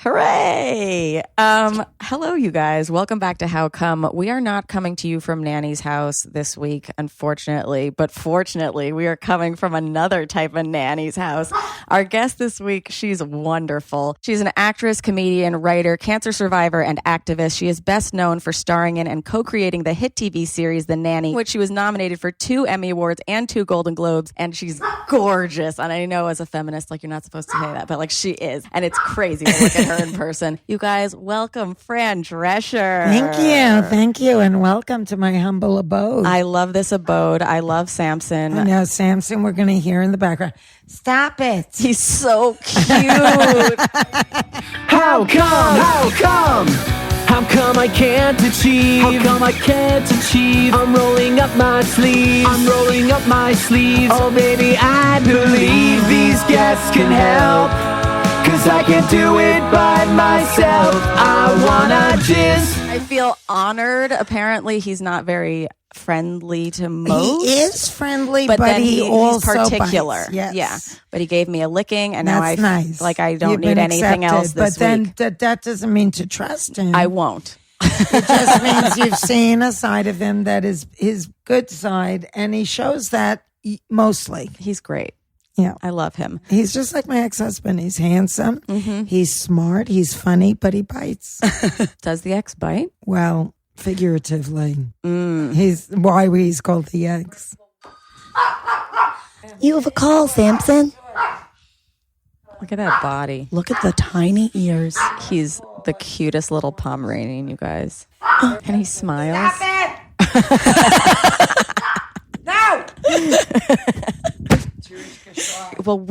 Hooray! Hello, you guys. Welcome back to How Come. We are not coming to you from Nanny's house this week, unfortunately, but fortunately, we are coming from another type of Nanny's house. Our guest this week, she's wonderful. She's an actress, comedian, writer, cancer survivor, and activist. She is best known for starring in and co-creating the hit TV series The Nanny, which she was nominated for 2 Emmy Awards and 2 Golden Globes, and she's gorgeous. And I know as a feminist, like, you're not supposed to say that, but like, she is, and it's crazy to look at her in person. You guys, welcome Fran Drescher. Thank you, and welcome to my humble abode. I love this abode. I love Samson. I know, Samson, we're going to hear in the background. Stop it. He's so cute. How come? How come? How come I can't achieve? How come I can't achieve? I'm rolling up my sleeves. I'm rolling up my sleeves. Oh, baby, I believe these guests can help. 'Cause I can't do it by myself. I wanna just... I feel honored. Apparently, he's not very friendly to most. He is friendly, but then he also he's particular. bites. Yes. Yeah. But he gave me a licking, and now That's nice. like I don't You've need been anything accepted, else this But then week. that doesn't mean to trust him. I won't. It just means you've seen a side of him that is his good side, and he shows that mostly. He's great. Yeah. I love him. He's just like my ex-husband. He's handsome. Mm-hmm. He's smart. He's funny, but he bites. Does the ex bite? Well, figuratively. He's called the ex. You have a call, Samson. Look at that body. Look at the tiny ears. He's the cutest little Pomeranian, you guys. And he smiles. No! Well,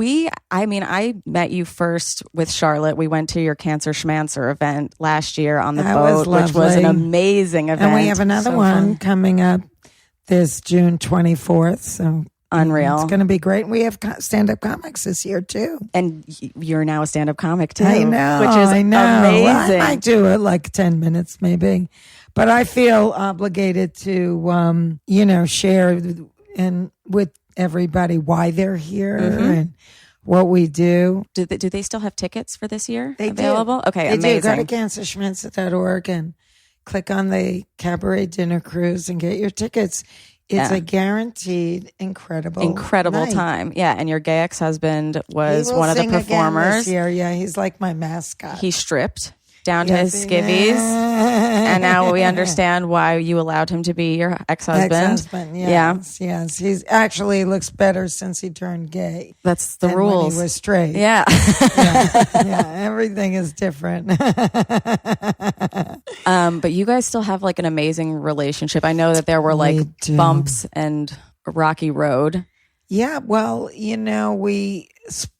I met you first with Charlotte. We went to your Cancer Schmancer event last year on the boat, which was an amazing event. And we have another one fun. coming up this June 24th. So Unreal. It's going to be great. We have stand-up comics this year, too. And you're now a stand-up comic, too. I know. Which is amazing. I might do it like 10 minutes, maybe. But I feel obligated to, share and with everybody why they're here and what we do. Do they still have tickets for this year They available? Do. Okay, they amazing. do. Go to cancerschmancer.org and click on the Cabaret Dinner Cruise and get your tickets. It's a guaranteed incredible night. time. Yeah, and your gay ex-husband was one of the performers. This year. Yeah, he's like my mascot. He stripped down to his skivvies, and now we understand why you allowed him to be your ex-husband. Yes. He's actually looks better since he turned gay. That's the than rules. When he was straight. Yeah. Everything is different. But you guys still have like an amazing relationship. I know that there were like bumps and a rocky road. Yeah, well, we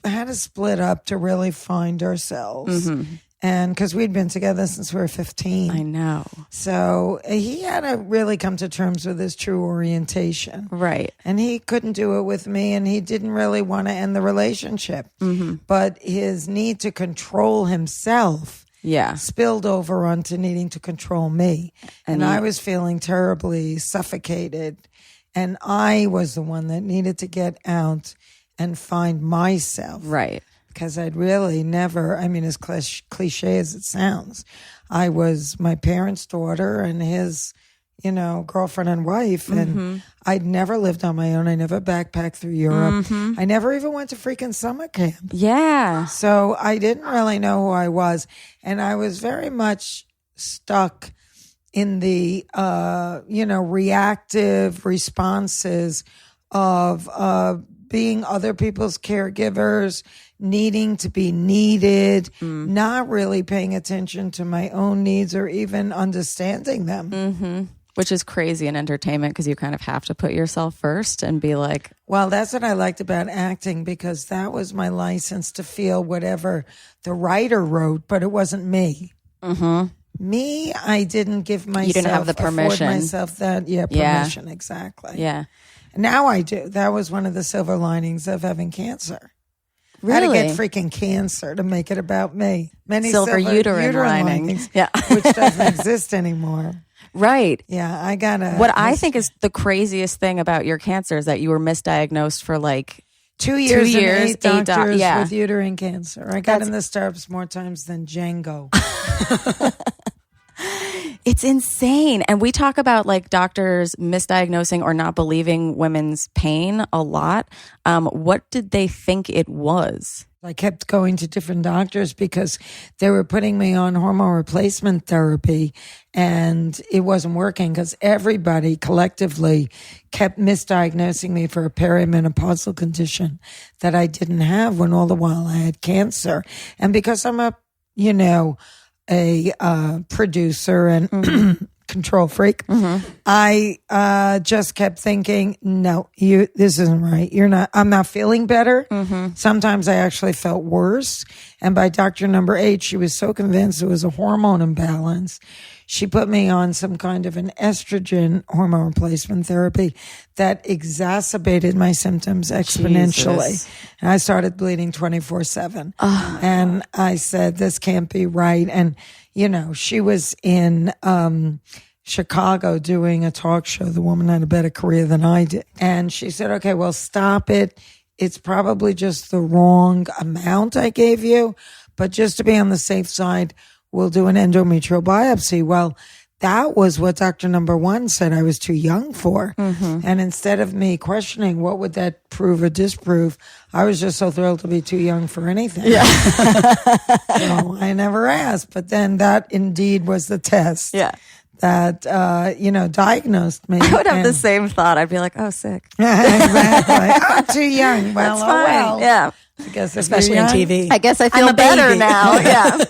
had to split up to really find ourselves. Mm-hmm. And because we'd been together since we were 15. I know. So he had to really come to terms with his true orientation. Right. And he couldn't do it with me, and he didn't really want to end the relationship. Mm-hmm. But his need to control himself spilled over onto needing to control me. And I was feeling terribly suffocated. And I was the one that needed to get out and find myself. Right. Because I'd really never, as cliche as it sounds, I was my parents' daughter and his, girlfriend and wife. And I'd never lived on my own. I never backpacked through Europe. I never even went to freaking summer camp. Yeah. So I didn't really know who I was. And I was very much stuck in the, reactive responses of being other people's caregivers, needing to be needed, not really paying attention to my own needs or even understanding them. Mm-hmm. Which is crazy in entertainment because you kind of have to put yourself first and be like... Well, that's what I liked about acting, because that was my license to feel whatever the writer wrote, but it wasn't me. Mm-hmm. Me, I didn't give myself... You didn't have the permission. Afford myself that, permission, exactly. Yeah. Now I do. That was one of the silver linings of having cancer. Really? I had to get freaking cancer to make it about me. Many silver uterine linings. Yeah. Which doesn't exist anymore. Right. Yeah, I gotta... What I think is the craziest thing about your cancer is that you were misdiagnosed for like 2 years, 2 years, and 8 doctors yeah. with uterine cancer. I got in the stirrups more times than Django. It's insane. And we talk about like doctors misdiagnosing or not believing women's pain a lot. What did they think it was? I kept going to different doctors because they were putting me on hormone replacement therapy and it wasn't working because everybody collectively kept misdiagnosing me for a perimenopausal condition that I didn't have when all the while I had cancer. And because I'm a producer and control freak, I just kept thinking, no, this isn't right. I'm not feeling better. Sometimes I actually felt worse. And by doctor number 8, she was so convinced it was a hormone imbalance. She put me on some kind of an estrogen hormone replacement therapy that exacerbated my symptoms exponentially. Jesus. And I started bleeding 24/7. And I said, this can't be right. And, she was in Chicago doing a talk show. The woman had a better career than I did. And she said, okay, well, stop it. It's probably just the wrong amount I gave you. But just to be on the safe side, we'll do an endometrial biopsy. Well, that was what Dr. Number 1 said I was too young for. And instead of me questioning what would that prove or disprove, I was just so thrilled to be too young for anything. Yeah. So I never asked. But then that indeed was the test. Yeah. That, diagnosed me. I would have the same thought. I'd be like, oh, sick. Exactly. I'm too young. Well, That's fine. well. Yeah. I guess Especially on TV. I guess I feel I'm a better baby. now. Yeah.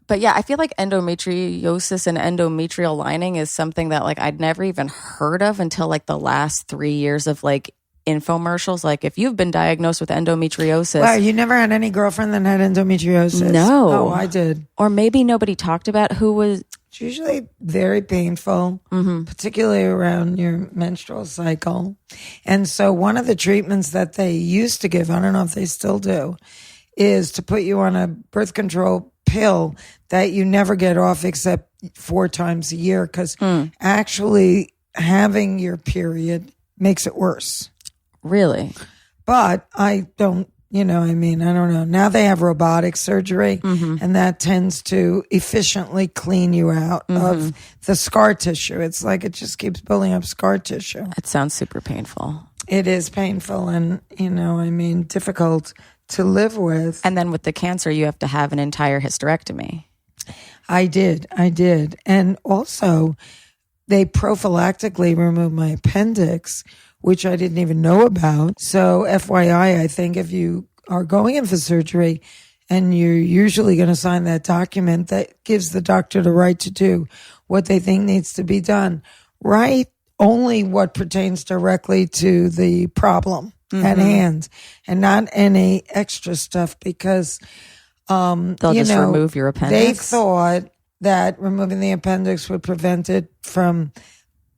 But yeah, I feel like endometriosis and endometrial lining is something that like I'd never even heard of until like the last 3 years of like infomercials. Like if you've been diagnosed with endometriosis. Wow, you never had any girlfriend that had endometriosis? No. Oh, I did. Or maybe nobody talked about who was. It's usually very painful, particularly around your menstrual cycle. And so one of the treatments that they used to give, I don't know if they still do, is to put you on a birth control pill that you never get off except 4 times a year because actually having your period makes it worse. Really? But I don't, I don't know. Now they have robotic surgery and that tends to efficiently clean you out of the scar tissue. It's like it just keeps building up scar tissue. That sounds super painful. It is painful and, difficult to live with. And then with the cancer, you have to have an entire hysterectomy. I did. And also, they prophylactically removed my appendix, which I didn't even know about. So FYI, I think if you are going in for surgery and you're usually going to sign that document that gives the doctor the right to do what they think needs to be done, write only what pertains directly to the problem at hand and not any extra stuff because they'll just remove your appendix. They thought that removing the appendix would prevent it from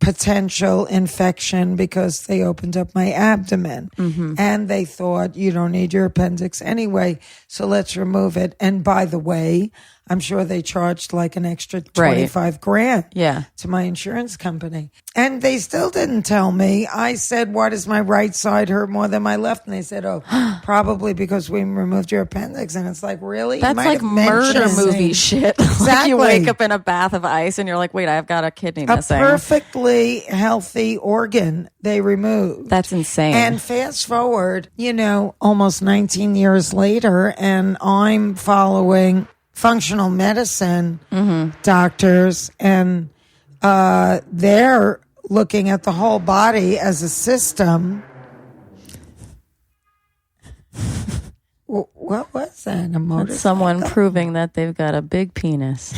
potential infection because they opened up my abdomen and they thought you don't need your appendix anyway, so let's remove it. And by the way, I'm sure they charged like an extra 25 grand to my insurance company. And they still didn't tell me. I said, why does my right side hurt more than my left? And they said, oh, probably because we removed your appendix. And it's like, really? That's like murder movie shit. Exactly. Like you wake up in a bath of ice and you're like, wait, I've got a kidney missing. A perfectly healthy organ they removed. That's insane. And fast forward, almost 19 years later, and I'm following functional medicine doctors, and they're looking at the whole body as a system. What was that? A motorcycle? That's someone proving that they've got a big penis.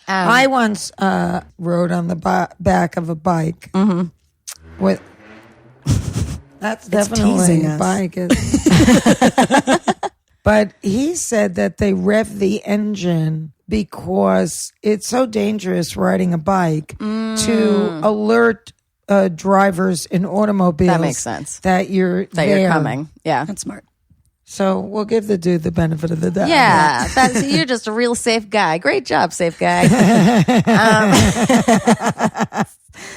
I once rode on the back of a bike with. That's definitely a bike. But he said that they rev the engine because it's so dangerous riding a bike to alert drivers in automobiles. That makes sense. That you're coming. Yeah, That's smart. So we'll give the dude the benefit of the doubt. Yeah, you're just a real safe guy. Great job, safe guy.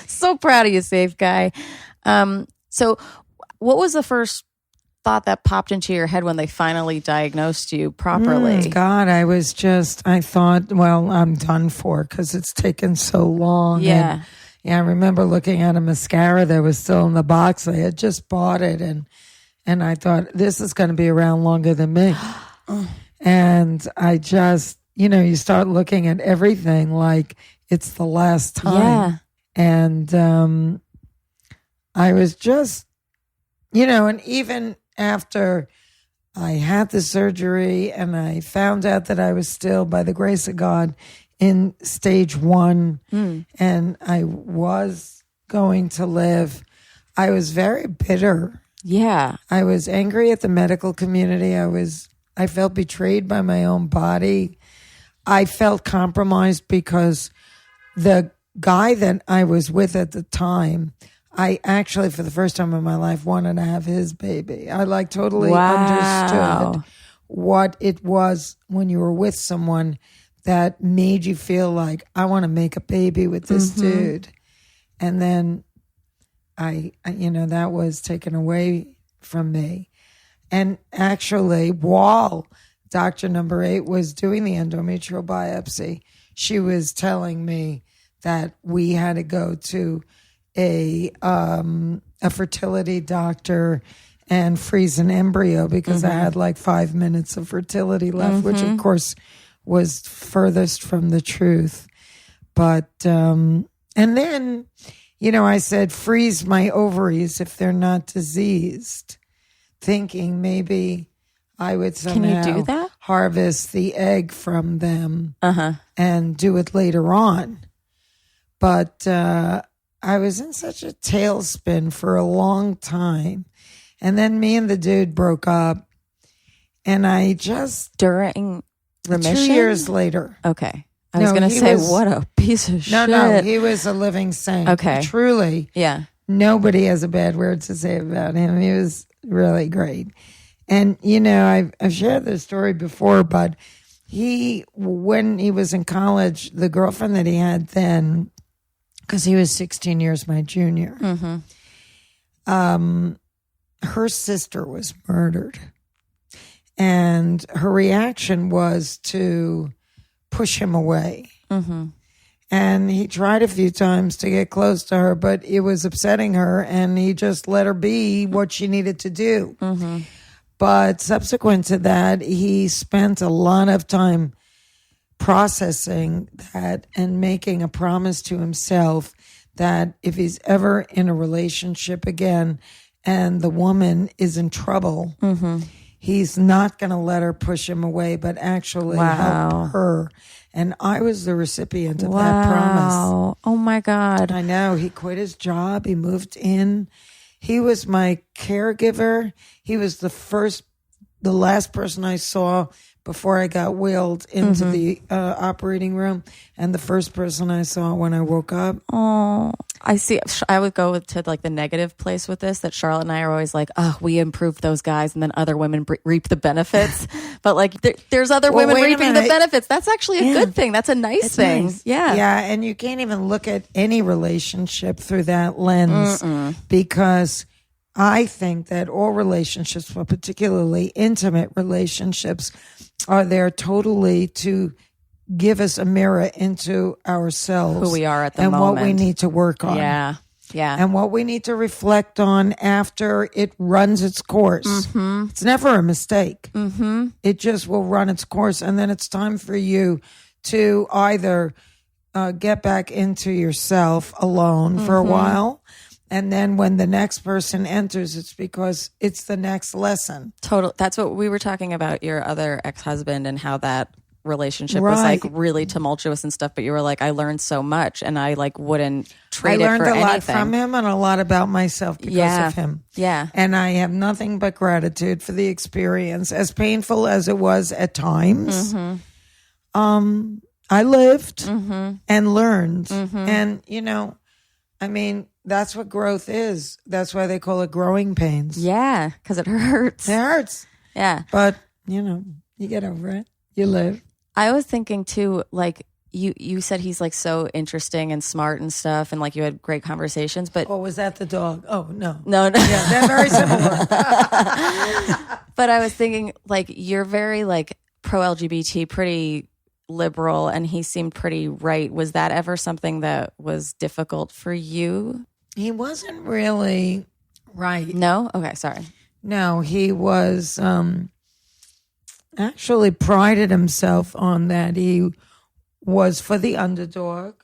So proud of you, safe guy. So what was the first thought that popped into your head when they finally diagnosed you properly? God, I thought, well, I'm done for because it's taken so long. Yeah. And, I remember looking at a mascara that was still in the box. I had just bought it and I thought, this is going to be around longer than me. And I just, you start looking at everything like it's the last time. Yeah. And I was just, and even after I had the surgery and I found out that I was still, by the grace of God, in stage 1 and I was going to live, I was very bitter. Yeah. I was angry at the medical community. I felt betrayed by my own body. I felt compromised because the guy that I was with at the time, I actually, for the first time in my life, wanted to have his baby. I totally understood what it was when you were with someone that made you feel like, I want to make a baby with this dude. And then that was taken away from me. And actually, while Dr. Number 8 was doing the endometrial biopsy, she was telling me that we had to go to a fertility doctor and freeze an embryo because I had 5 minutes of fertility left, which of course was furthest from the truth. But, and then, I said, freeze my ovaries if they're not diseased, thinking maybe I would somehow Can you do that? Harvest the egg from them and do it later on. But I was in such a tailspin for a long time. And then me and the dude broke up. And I just... During remission? 2 years later. Okay. I was going to say, what a piece of shit. No, he was a living saint. Okay. Truly. Yeah. Nobody has a bad word to say about him. He was really great. And, I've shared this story before, but when he was in college, the girlfriend that he had then, because he was 16 years my junior, her sister was murdered. And her reaction was to push him away. And he tried a few times to get close to her, but it was upsetting her, and he just let her be what she needed to do. But subsequent to that, he spent a lot of time processing that and making a promise to himself that if he's ever in a relationship again and the woman is in trouble, he's not going to let her push him away, but actually help her. And I was the recipient of that promise. Oh, my God. I know. He quit his job. He moved in. He was my caregiver. He was the last person I saw before I got wheeled into the operating room, and the first person I saw when I woke up. Oh, I see. I would go to the negative place with this, that Charlotte and I are always like, oh, we improved those guys, and then other women reap the benefits. But there's other women reaping the benefits. That's actually a good thing. That's a nice thing. Nice. Yeah. Yeah. And you can't even look at any relationship through that lens because I think that all relationships, but particularly intimate relationships, are there totally to give us a mirror into ourselves. Who we are at the moment. And what we need to work on. Yeah. Yeah. And what we need to reflect on after it runs its course. It's never a mistake. It just will run its course. And then it's time for you to either get back into yourself alone for a while. And then when the next person enters, it's because it's the next lesson. Total. That's what we were talking about, your other ex-husband, and how that relationship was really tumultuous and stuff. But you were like, I learned so much, and I wouldn't trade it for anything. I learned a lot from him and a lot about myself because of him. Yeah. And I have nothing but gratitude for the experience, as painful as it was at times. I lived and learned. And, that's what growth is. That's why they call it growing pains. Yeah, because it hurts. It hurts. Yeah. But, you get over it. You live. I was thinking too, you said he's like so interesting and smart and stuff, and like you had great conversations. But was that the dog? Oh no. Yeah, they're very similar. But I was thinking, like, you're very like pro LGBT, pretty liberal, and he seemed pretty right. Was that ever something that was difficult for you? He wasn't really right. No? Okay, sorry. No, he was actually prided himself on that. He was for the underdog,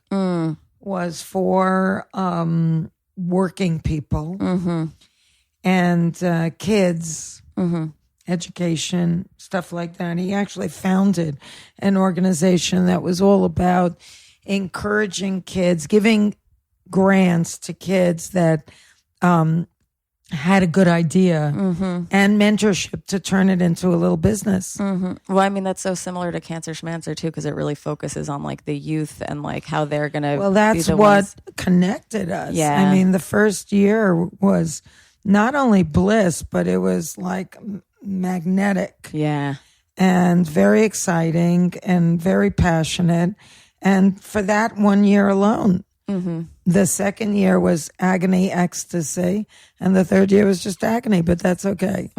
was for working people and kids, education, stuff like that. He actually founded an organization that was all about encouraging kids, giving grants to kids that had a good idea and mentorship to turn it into a little business. Well, I mean, that's so similar to Cancer Schmancer too, because it really focuses on like the youth and like how they're going to. Well, that's what connected us. Yeah. I mean, the first year was not only bliss, but it was like magnetic. Yeah. And very exciting and very passionate. And for that 1 year alone, the second year was agony, ecstasy, and the third year was just agony, but that's okay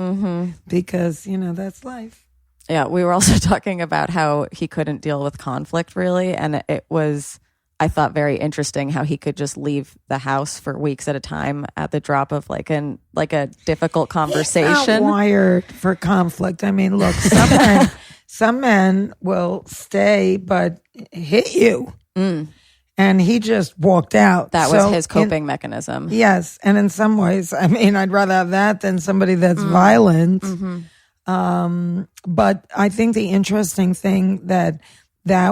because, that's life. Yeah, we were also talking about how he couldn't deal with conflict really, and it was, I thought, very interesting how he could just leave the house for weeks at a time at the drop of like a difficult conversation. He's not wired for conflict. I mean, look, some men will stay but hit you. And he just walked out. That was his coping mechanism. Yes. And in some ways, I mean, I'd rather have that than somebody that's violent. But I think the interesting thing that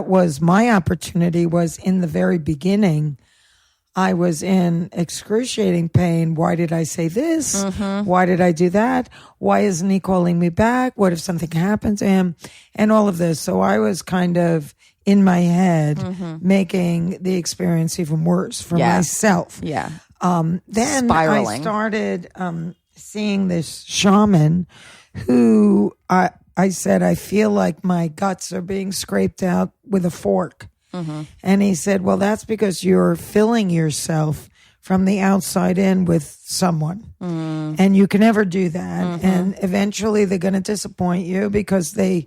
was my opportunity was in the very beginning, I was in excruciating pain. Why did I say this? Why did I do that? Why isn't he calling me back? What if something happened to him? And all of this. So I was kind of in my head, making the experience even worse for myself. Yeah. Then spiraling. I started seeing this shaman who I said, I feel like my guts are being scraped out with a fork. And he said, well, that's because you're filling yourself from the outside in with someone. And you can never do that. And eventually they're going to disappoint you because they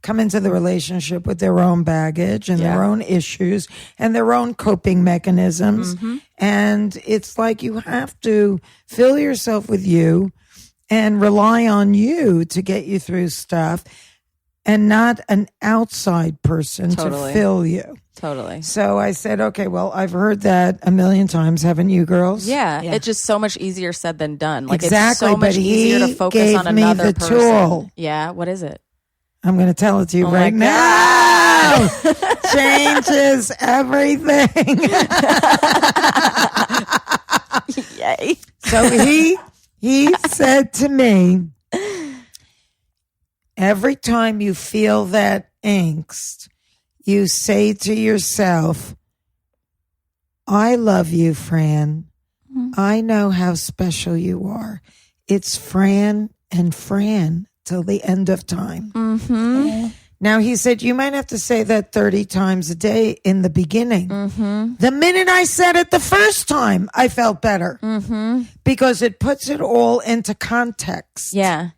come into the relationship with their own baggage and their own issues and their own coping mechanisms. And it's like you have to fill yourself with you and rely on you to get you through stuff and not an outside person to fill you. Totally. So I said, okay, well, I've heard that a million times, haven't you girls? Yeah. It's just so much easier said than done. Like exactly, it's so much easier to focus on another me the person. Tool. Yeah. What is it? I'm going to tell it to you right now. Changes everything. Yay. So he said to me, every time you feel that angst, you say to yourself, I love you, Fran. I know how special you are. It's Fran and Fran till the end of time. Now, he said, you might have to say that 30 times a day in the beginning. The minute I said it the first time, I felt better because it puts it all into context. Yeah.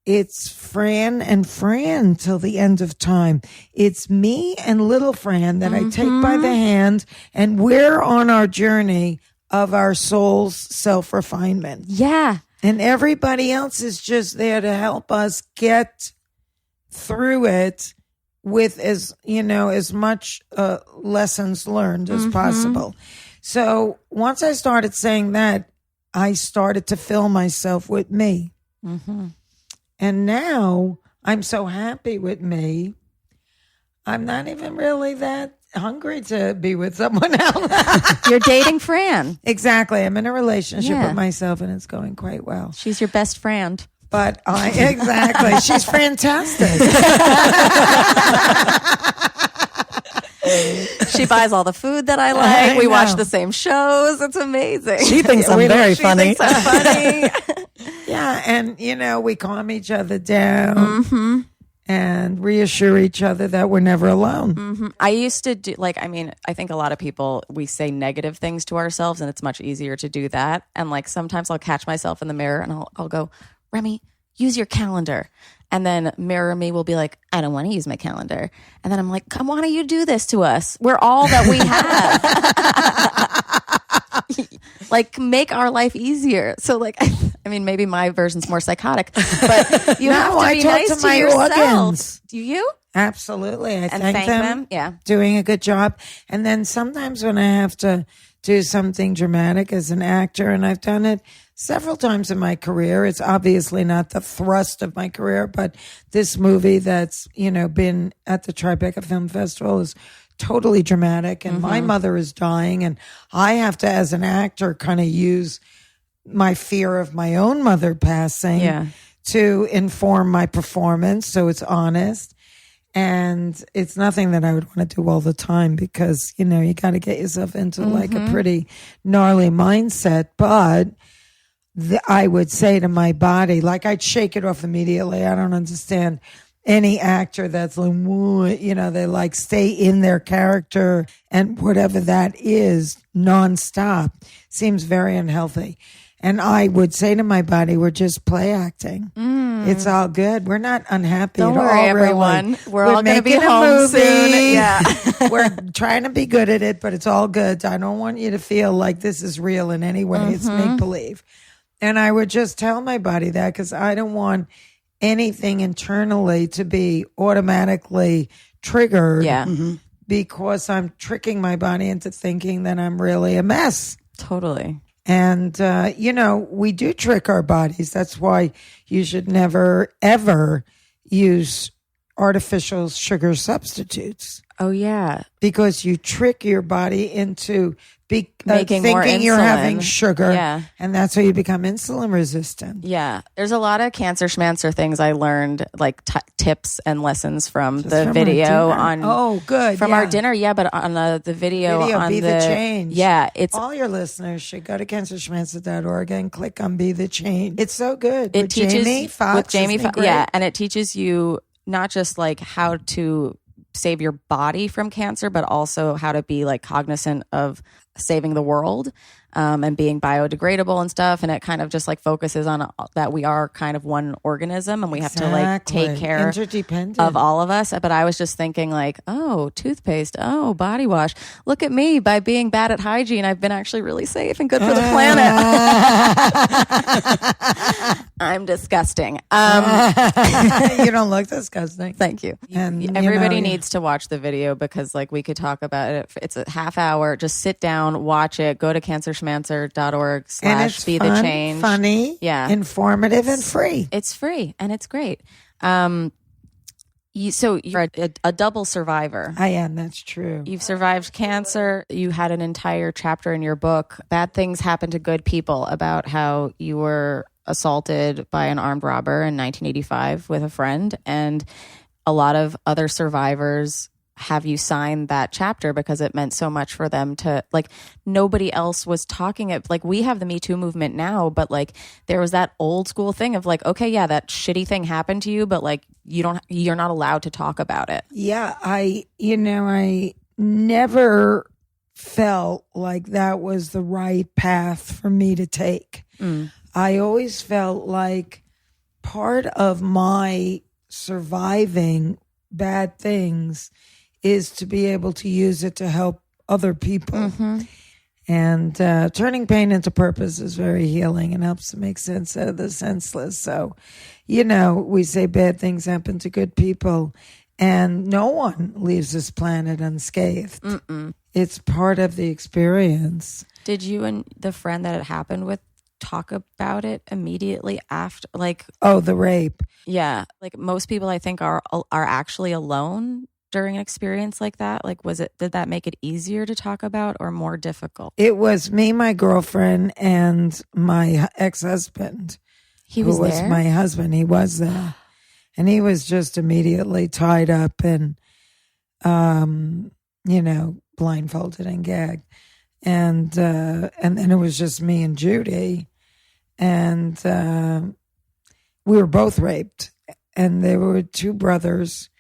It's Fran and Fran till the end of time. It's me and little Fran that I take by the hand, and we're on our journey of our soul's self-refinement. Yeah. And everybody else is just there to help us get through it with as much lessons learned as possible. So once I started saying that, I started to fill myself with me. And now I'm so happy with me. I'm not even really that hungry to be with someone else. You're dating Fran. Exactly. I'm in a relationship with myself and it's going quite well. She's your best friend. But exactly. She's fantastic. She buys all the food that I like. We watch the same shows. It's amazing. She thinks I'm very funny. She thinks I'm funny. Yeah, and we calm each other down. and reassure each other that we're never alone. Mm-hmm. I used to do, like, I mean, I think a lot of people, we say negative things to ourselves, and it's much easier to do that. And like sometimes I'll catch myself in the mirror and I'll go, Remy, use your calendar. And then Mirror Me will be like, I don't want to use my calendar. And then I'm like, come, why don't you do this to us? We're all that we have. Like, make our life easier. So like, I mean, maybe my version's more psychotic, but you have to be nice to yourself. Organs. Do you? Absolutely. I and thank them. Yeah. Doing a good job. And then sometimes when I have to do something dramatic as an actor, and I've done it several times in my career. It's obviously not the thrust of my career, but this movie that's, been at the Tribeca Film Festival is totally dramatic. And my mother is dying, and I have to, as an actor, kind of use my fear of my own mother passing to inform my performance. So it's honest. And it's nothing that I would want to do all the time because, you got to get yourself into like a pretty gnarly mindset. But I would say to my body, like I'd shake it off immediately. I don't understand any actor that's like, they like stay in their character and whatever that is nonstop seems very unhealthy. And I would say to my body, we're just play acting. It's all good. We're not unhappy Don't at all. worry, everyone. Really. We're all going to be home soon. Yeah. We're trying to be good at it, but it's all good. I don't want you to feel like this is real in any way. It's make believe. And I would just tell my body that because I don't want anything internally to be automatically triggered because I'm tricking my body into thinking that I'm really a mess. Totally. And, we do trick our bodies. That's why you should never, ever use artificial sugar substitutes. Oh, yeah. Because you trick your body into making more thinking insulin. you're having sugar. Yeah. And that's how you become insulin resistant. Yeah. There's a lot of cancer schmancer things I learned, like tips and lessons from the video on. Oh, good. From our dinner. Yeah. But on the video on Be the Change. Yeah. It's all your listeners should go to cancerschmancer.org and click on Be the Change. It's so good. It teaches Jamie Foxx. With Jamie Foxx. Yeah. And it teaches you not just like how to save your body from cancer, but also how to be like cognizant of saving the world and being biodegradable and stuff. And it kind of just like focuses on that we are kind of one organism and we have to like take care of all of us. But I was just thinking like, oh, toothpaste, oh, body wash. Look at me, by being bad at hygiene, I've been actually really safe and good for the planet. I'm disgusting. You don't look disgusting. Thank you. And everybody needs to watch the video because like we could talk about it. It's a half hour. Just sit down, watch it, go to cancerschmancer.org/be the change. Funny, informative, and free. It's free and it's great. So you're a double survivor. I am. That's true. You've survived cancer. You had an entire chapter in your book, Bad Things Happen to Good People, about how you were assaulted by an armed robber in 1985 with a friend. And a lot of other survivors have you sign that chapter because it meant so much for them to, like, nobody else was talking it. Like, we have the Me Too movement now, but like there was that old school thing of like, okay, yeah, that shitty thing happened to you, but like you're not allowed to talk about it. Yeah. I never felt like that was the right path for me to take. I always felt like part of my surviving bad things is to be able to use it to help other people. And turning pain into purpose is very healing and helps to make sense out of the senseless. So, we say bad things happen to good people, and no one leaves this planet unscathed. It's part of the experience. Did you and the friend that it happened with talk about it immediately after, like, the rape? Yeah, like most people I think are actually alone during an experience like that. Like, did that make it easier to talk about or more difficult? It was me, my girlfriend, and my ex-husband. He was who was there? My husband. He was there, and he was just immediately tied up and blindfolded and gagged, and then it was just me and Judy. And we were both raped. and there were two brothers,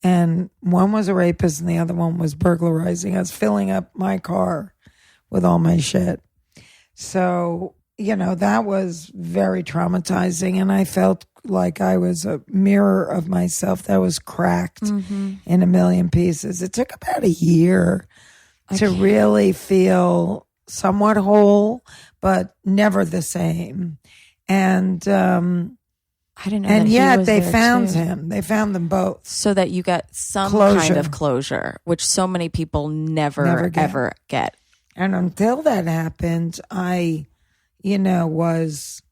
and one was a rapist and the other one was burglarizing. I was filling up my car with all my shit. So, that was very traumatizing, and I felt like I was a mirror of myself that was cracked in a million pieces. It took about a year to really feel somewhat whole, but never the same. And I didn't know. And that yet he was they there found too. him. They found them both. So that you got some Closure. kind of closure, which so many people never ever get. And until that happened, I, was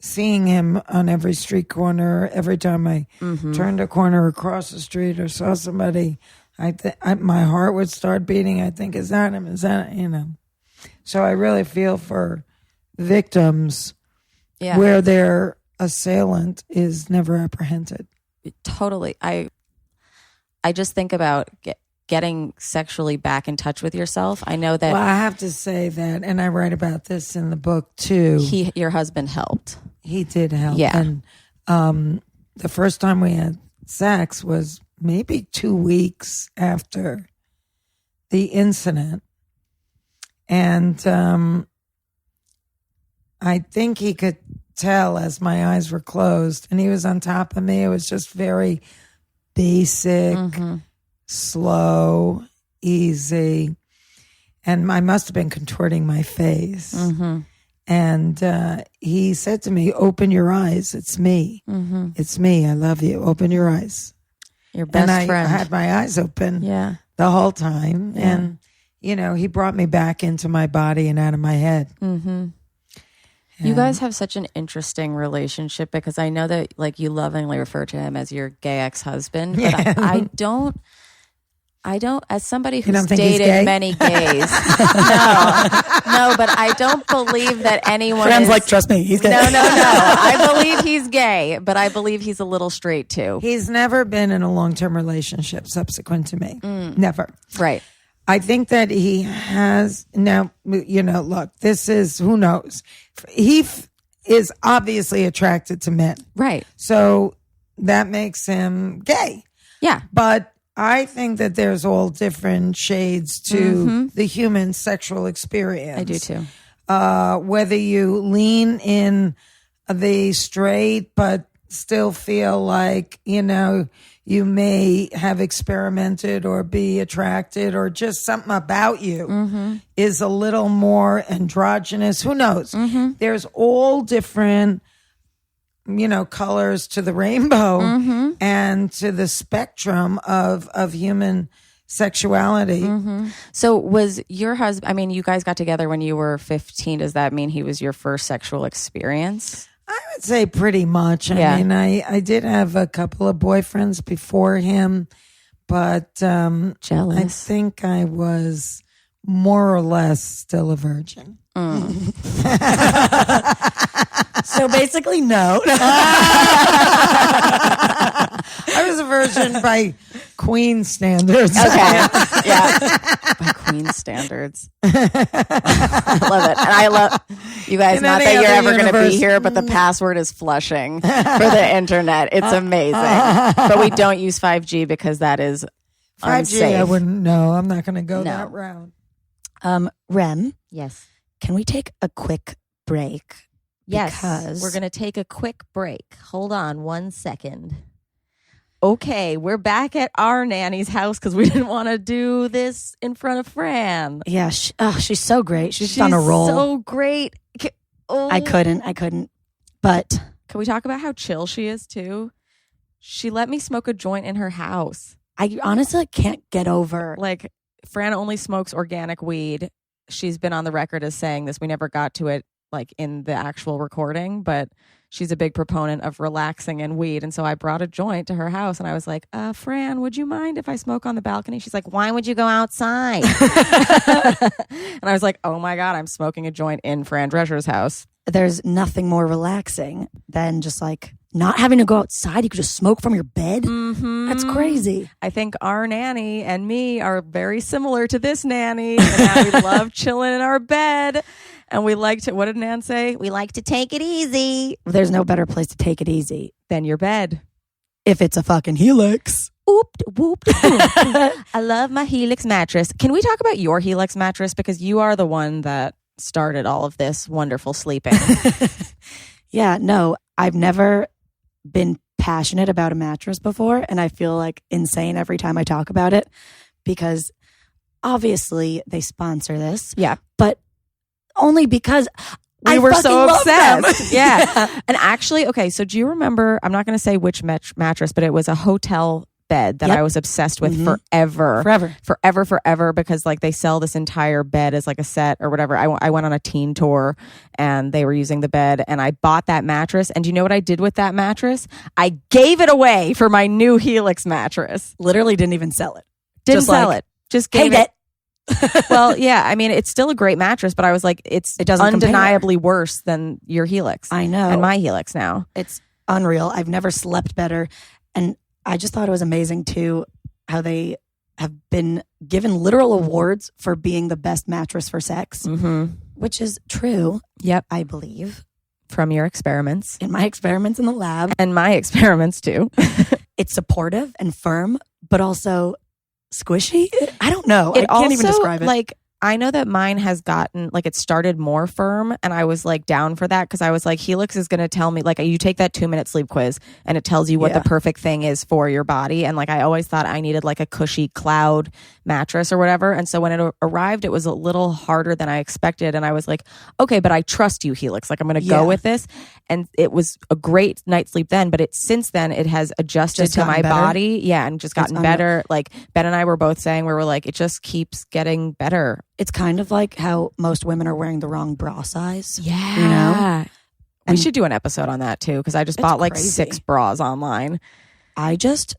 seeing him on every street corner. Every time I turned a corner across the street or saw somebody, my heart would start beating. I think, is that him? Is that, So I really feel for victims where their assailant is never apprehended. Totally. I just think about getting sexually back in touch with yourself. I know that. Well, I have to say that, and I write about this in the book too. Your husband helped. He did help. Yeah. And the first time we had sex was maybe 2 weeks after the incident. And I think he could tell as my eyes were closed, and he was on top of me. It was just very basic, slow, easy. And I must have been contorting my face. And he said to me, "Open your eyes. It's me. It's me. I love you. Open your eyes." Your best and friend. I had my eyes open the whole time. Yeah. And, he brought me back into my body and out of my head. You guys have such an interesting relationship, because I know that you lovingly refer to him as your gay ex-husband, but I don't, as somebody who's dated many gays, no, but I don't believe that anyone Fran's trust me, he's gay. No. I believe he's gay, but I believe he's a little straight too. He's never been in a long-term relationship subsequent to me. Never. Right. I think that he has now, look, this is, who knows? He is obviously attracted to men. Right. So that makes him gay. Yeah. But I think that there's all different shades to the human sexual experience. I do too. Whether you lean in the straight, but still feel like, you may have experimented or be attracted, or just something about you is a little more androgynous. Who knows? There's all different, colors to the rainbow and to the spectrum of human sexuality. So was your husband, you guys got together when you were 15. Does that mean he was your first sexual experience? I would say pretty much. I did have a couple of boyfriends before him, but jealous. I think I was more or less still a virgin. So basically, no. I was a virgin by Queen standards. Okay. Yeah. By Queen standards. I love it. And I love you guys, In not any that you're other ever going to universe. be here, but the password is flushing for the internet. It's amazing. But we don't use 5G because that is 5G, unsafe. I wouldn't know. I'm not going to go that route. Rem, Yes. can we take a quick break? Yes, Because we're going to take a quick break. Hold on 1 second. Okay, we're back at our nanny's house because we didn't want to do this in front of Fran. Yeah, she's so great. She's on a roll. So great. I couldn't. But Can we talk about how chill she is too? She let me smoke a joint in her house. I honestly can't get over. Fran only smokes organic weed. She's been on the record as saying this. We never got to it in the actual recording, but she's a big proponent of relaxing and weed. And so I brought a joint to her house and I was like, Fran, would you mind if I smoke on the balcony? She's like, why would you go outside? And I was like, oh my God, I'm smoking a joint in Fran Drescher's house. There's nothing more relaxing than just not having to go outside. You could just smoke from your bed. That's crazy. I think our nanny and me are very similar to this nanny. And how we love chilling in our bed. And we like to, what did Nan say? We like to take it easy. There's no better place to take it easy. Than your bed. if it's a fucking Helix. Oop, whoop, whoop. I love my Helix mattress. Can we talk about your Helix mattress? Because you are the one that started all of this wonderful sleeping. Yeah, no, I've never been passionate about a mattress before, and I feel like insane every time I talk about it because obviously they sponsor this. Yeah. But only because we were so obsessed. Yeah. Yeah. And actually, okay, so do you remember, I'm not going to say which mattress, but it was a hotel bed that I was obsessed with forever, because like they sell this entire bed as like a set or whatever. I went on a teen tour and they were using the bed and I bought that mattress. And do you know what I did with that mattress? I gave it away for my new Helix mattress. Literally didn't even sell it. Didn't sell it. Just gave it. Well, yeah, I mean, it's still a great mattress, but I was like, it doesn't undeniably compare. Worse than your Helix. I know. And my Helix now. It's unreal. I've never slept better. And I just thought it was amazing too how they have been given literal awards for being the best mattress for sex, which is true. Yep. I believe. From your experiments. In my experiments in the lab. And my experiments too. It's supportive and firm, but also squishy. I don't know. I can't even describe it. Like, I know that mine has gotten, like, it started more firm, and I was like down for that because I was like, Helix is going to tell me, like, you take that 2-minute sleep quiz and it tells you what the perfect thing is for your body. And like, I always thought I needed like a cushy cloud mattress or whatever. And so when it arrived, it was a little harder than I expected. And I was like, okay, but I trust you, Helix. Like, I'm going to go with this. And it was a great night's sleep then, but since then it has adjusted to my body. Yeah. And just gotten better. Like Ben and I were both saying, we were like, it just keeps getting better. It's kind of like how most women are wearing the wrong bra size. Yeah. You know? We should do an episode on that too, because I just bought like 6 bras online. I just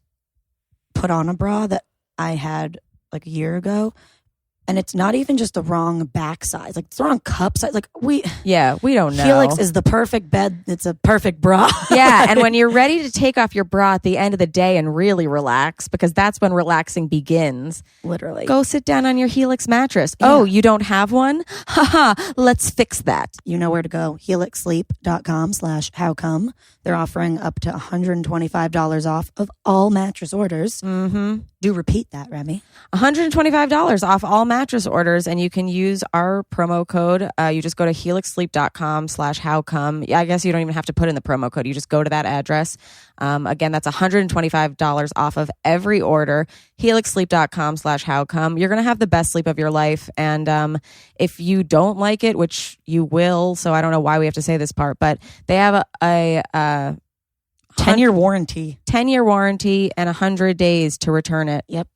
put on a bra that I had like a year ago, and it's not even just the wrong back size. Like, it's the wrong cup size. Like, we don't know. Helix is the perfect bed. It's a perfect bra. Yeah. And when you're ready to take off your bra at the end of the day and really relax, because that's when relaxing begins. Literally. Go sit down on your Helix mattress. Yeah. Oh, you don't have one? Haha. Let's fix that. You know where to go. HelixSleep.com/howcome. They're offering up to $125 off of all mattress orders. Do repeat that, Remy. $125 off all mattress orders, and you can use our promo code. You just go to HelixSleep.com/howcome. I guess you don't even have to put in the promo code. You just go to that address. Again, that's $125 off of every order. HelixSleep.com/howcome. You're going to have the best sleep of your life. And if you don't like it, which you will, so I don't know why we have to say this part, but they have a 10-year warranty. 10-year warranty and 100 days to return it. Yep.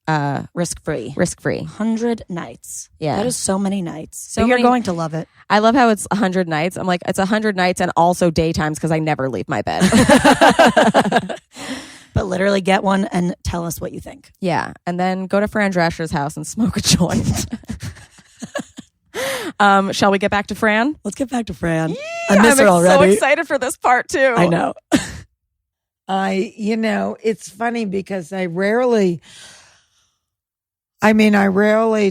Risk-free. Risk-free. 100 nights. Yeah. That is so many nights. So you're going to love it. I love how it's 100 nights. I'm like, it's 100 nights and also daytimes because I never leave my bed. But literally get one and tell us what you think. Yeah. And then go to Fran Drescher's house and smoke a joint. Shall we get back to Fran? Let's get back to Fran. I miss her already. I'm so excited for this part too. I know. It's funny because I rarely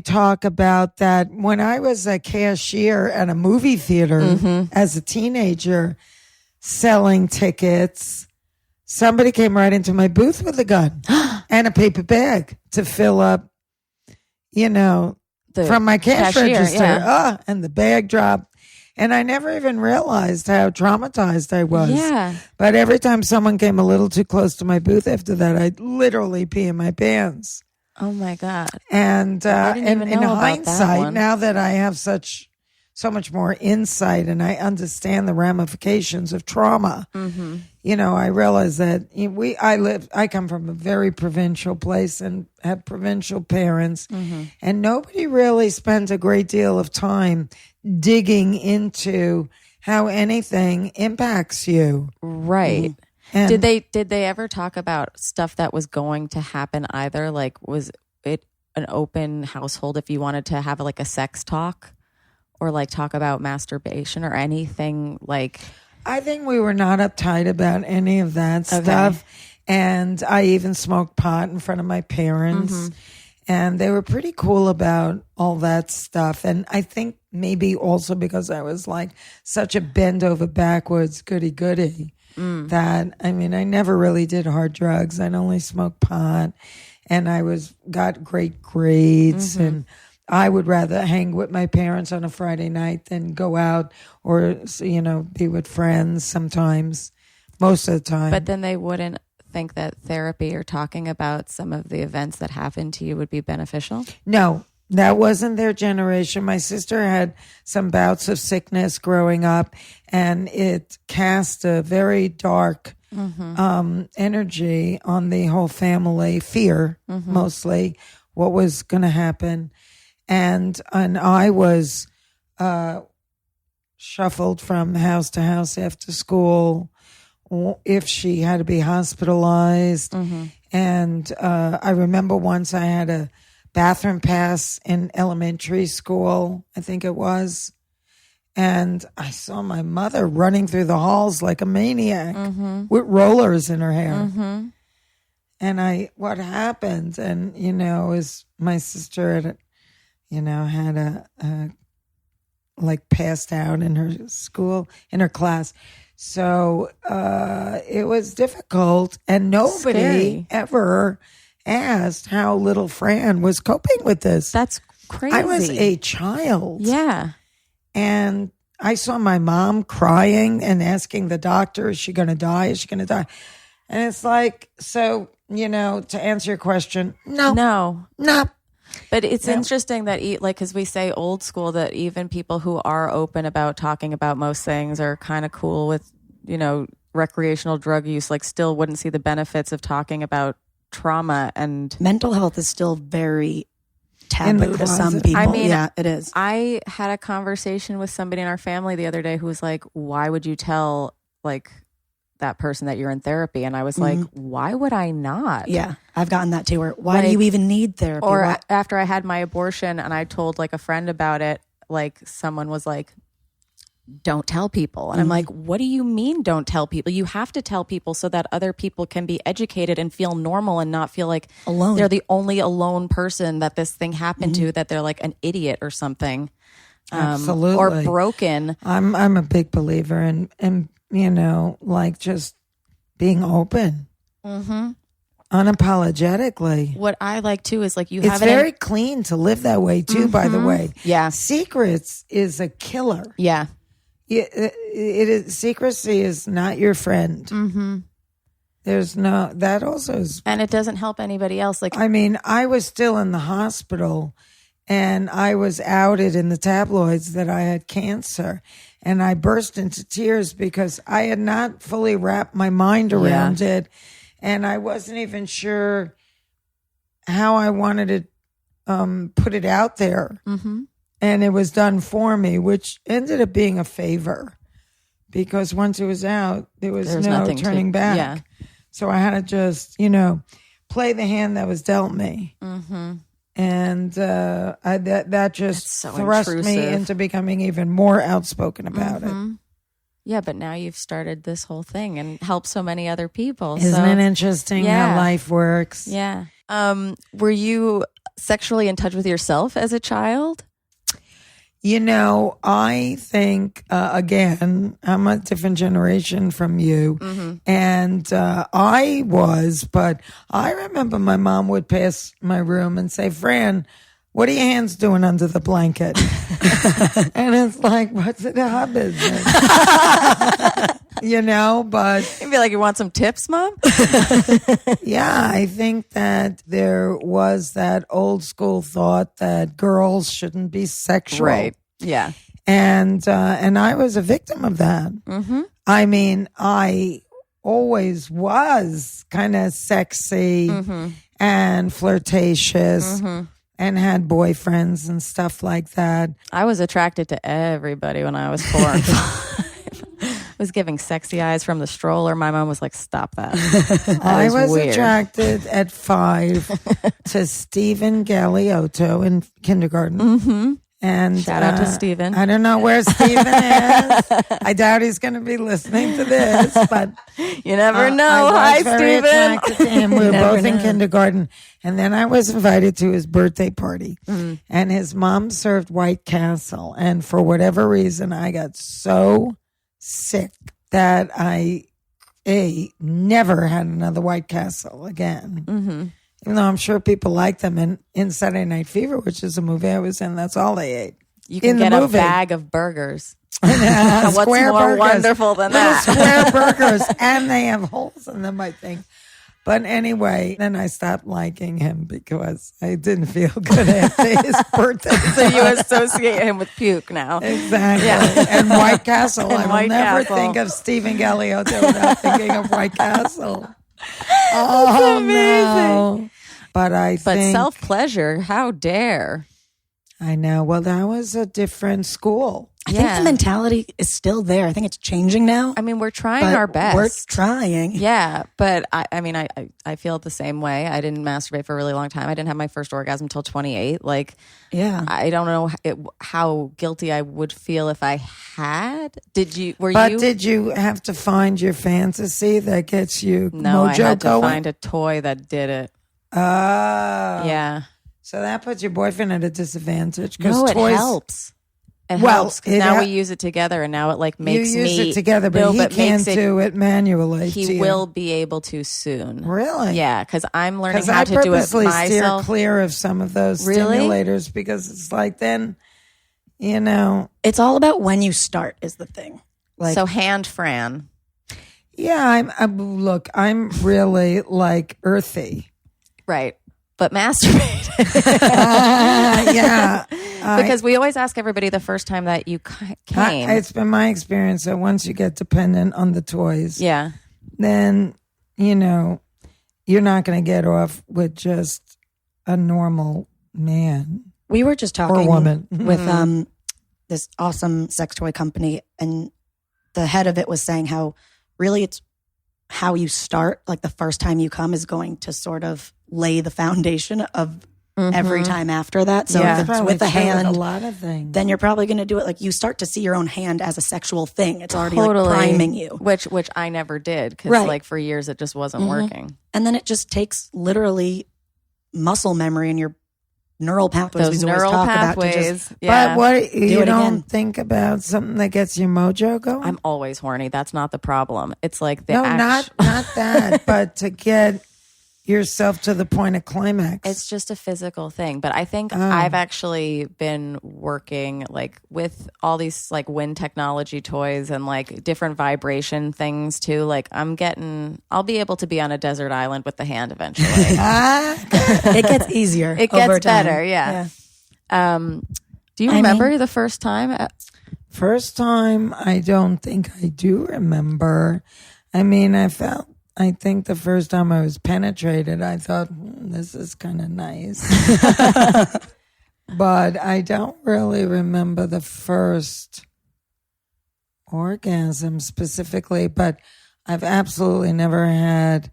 talk about that. When I was a cashier at a movie theater as a teenager selling tickets, somebody came right into my booth with a gun and a paper bag to fill up, from my cash register. Yeah. And the bag dropped. And I never even realized how traumatized I was. Yeah. But every time someone came a little too close to my booth after that, I'd literally pee in my pants. Oh my God. And in hindsight, that now that I have so much more insight and I understand the ramifications of trauma, I realize that I come from a very provincial place and have provincial parents, and nobody really spends a great deal of time digging into how anything impacts you. Right. And did they ever talk about stuff that was going to happen either? Like, was it an open household if you wanted to have like a sex talk or like talk about masturbation or anything like? I think we were not uptight about any of that stuff. And I even smoked pot in front of my parents. And they were pretty cool about all that stuff. And I think maybe also because I was like such a bend over backwards goody-goody. that, I mean, I never really did hard drugs. I'd only smoked pot, and got great grades, and I would rather hang with my parents on a Friday night than go out or, be with friends sometimes, most of the time. But then they wouldn't think that therapy or talking about some of the events that happened to you would be beneficial? No. That wasn't their generation. My sister had some bouts of sickness growing up, and it cast a very dark energy on the whole family, fear mostly, what was going to happen. And I was shuffled from house to house after school if she had to be hospitalized. And I remember once I had a bathroom pass in elementary school, I think it was. And I saw my mother running through the halls like a maniac with rollers in her hair. And what happened? And, is my sister had, had passed out in her school, in her class. So it was difficult, and nobody ever asked how little Fran was coping with this. That's crazy. I was a child. Yeah. And I saw my mom crying and asking the doctor, is she going to die? Is she going to die? And it's like, so, to answer your question, no. But it's interesting that, because we say old school, that even people who are open about talking about most things are kind of cool with, recreational drug use, still wouldn't see the benefits of talking about trauma. And mental health is still very taboo to some people. I mean, yeah, it is. I had a conversation with somebody in our family the other day who was like, why would you tell that person that you're in therapy? And I was like, why would I not? Yeah, I've gotten that too. Or why do you even need therapy? Or after I had my abortion and I told a friend about it, someone was like, don't tell people. And I'm like, what do you mean don't tell people? You have to tell people so that other people can be educated and feel normal and not feel like alone. They're the only alone person that this thing happened to, that they're an idiot or something. Absolutely. Or broken. I'm a big believer in just being open. Unapologetically. What I like too is you it's have very clean to live that way too, by the way. Yeah. Secrets is a killer. Yeah. It is, secrecy is not your friend. There's that also is. And it doesn't help anybody else. I was still in the hospital, and I was outed in the tabloids that I had cancer, and I burst into tears because I had not fully wrapped my mind around it, and I wasn't even sure how I wanted to put it out there. And it was done for me, which ended up being a favor, because once it was out, there was no turning back. Yeah. So I had to just, play the hand that was dealt me. And that just thrust me into becoming even more outspoken about it. Yeah, but now you've started this whole thing and helped so many other people. Isn't it interesting how life works? Yeah. Were you sexually in touch with yourself as a child? I think, again, I'm a different generation from you. And I was, but I remember my mom would pass my room and say, Fran, what are your hands doing under the blanket? And it's like, what's it our business? But You'd be like, you want some tips, Mom? Yeah, I think that there was that old school thought that girls shouldn't be sexual. Right. Yeah. And I was a victim of that. I always was kind of sexy and flirtatious. And had boyfriends and stuff like that. I was attracted to everybody when I was 4 and 5. I was giving sexy eyes from the stroller. My mom was like, stop that. I was attracted at 5 to Stephen Galeotto in kindergarten. And shout out to Stephen. I don't know where Stephen is. I doubt he's going to be listening to this, but you never know. I was Hi, very Stephen. attracted to him. We were both in kindergarten, and then I was invited to his birthday party, and his mom served White Castle, and for whatever reason, I got so sick that I never had another White Castle again. Even though I'm sure people like them. And in Saturday Night Fever, which is a movie I was in, that's all they ate. You can get a bag of burgers. What's Square more burgers. wonderful than that? Square burgers. And they have holes in them, I think. But anyway, then I stopped liking him because I didn't feel good after his birthday. So you associate him with puke now. Exactly. Yeah. And White Castle. And I will White never Castle. think of Stephen Galeote without thinking of White Castle. Oh, no. But think, self-pleasure, how dare. I know. Well, that was a different school. I think the mentality is still there. I think it's changing now. I mean, we're trying our best. We're trying. Yeah, but I feel the same way. I didn't masturbate for a really long time. I didn't have my first orgasm until 28. Like, yeah, I don't know how guilty I would feel if I had. Did you have to find your fantasy that gets you No, mojo I had to going? find a toy that did it. Oh. Yeah. So that puts your boyfriend at a disadvantage. No, it helps. It helps because now we use it together, and now it like makes you use me it together, but he can't do it manually. He will be able to soon. Really? Yeah, because I'm learning how to do it myself. Steer clear of some of those stimulators because it's like then, it's all about when you start is the thing. Like, so hand Fran. Yeah, I'm really like earthy, right? But masturbate. Yeah. Because we always ask everybody the first time that you came. It's been my experience that once you get dependent on the toys, then, you're not going to get off with just a normal man. We were just talking or woman. with this awesome sex toy company, and the head of it was saying how really it's how you start, like the first time you come is going to sort of lay the foundation of every time after that. So if it's with the hand, with a lot of things, then you're probably going to do it. Like you start to see your own hand as a sexual thing. It's already like priming you, which I never did because like for years it just wasn't working. And then it just takes literally muscle memory in your neural pathways. Those neural pathways. But what you don't think about something that gets your mojo going? I'm always horny. That's not the problem. It's like not that, but to get yourself to the point of climax. It's just a physical thing. But I think I've actually been working like with all these like wind technology toys and like different vibration things too. Like I'll be able to be on a desert island with the hand eventually. It gets easier. It gets better. Yeah. Do you remember the first time? First time, I don't think I do remember. I think the first time I was penetrated, I thought, this is kind of nice. But I don't really remember the first orgasm specifically, but I've absolutely never had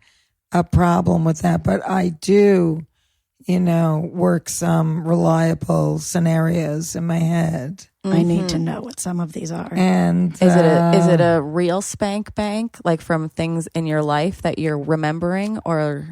a problem with that. But I do, work some reliable scenarios in my head. I need to know what some of these are. And is it a real spank bank, like from things in your life that you're remembering, or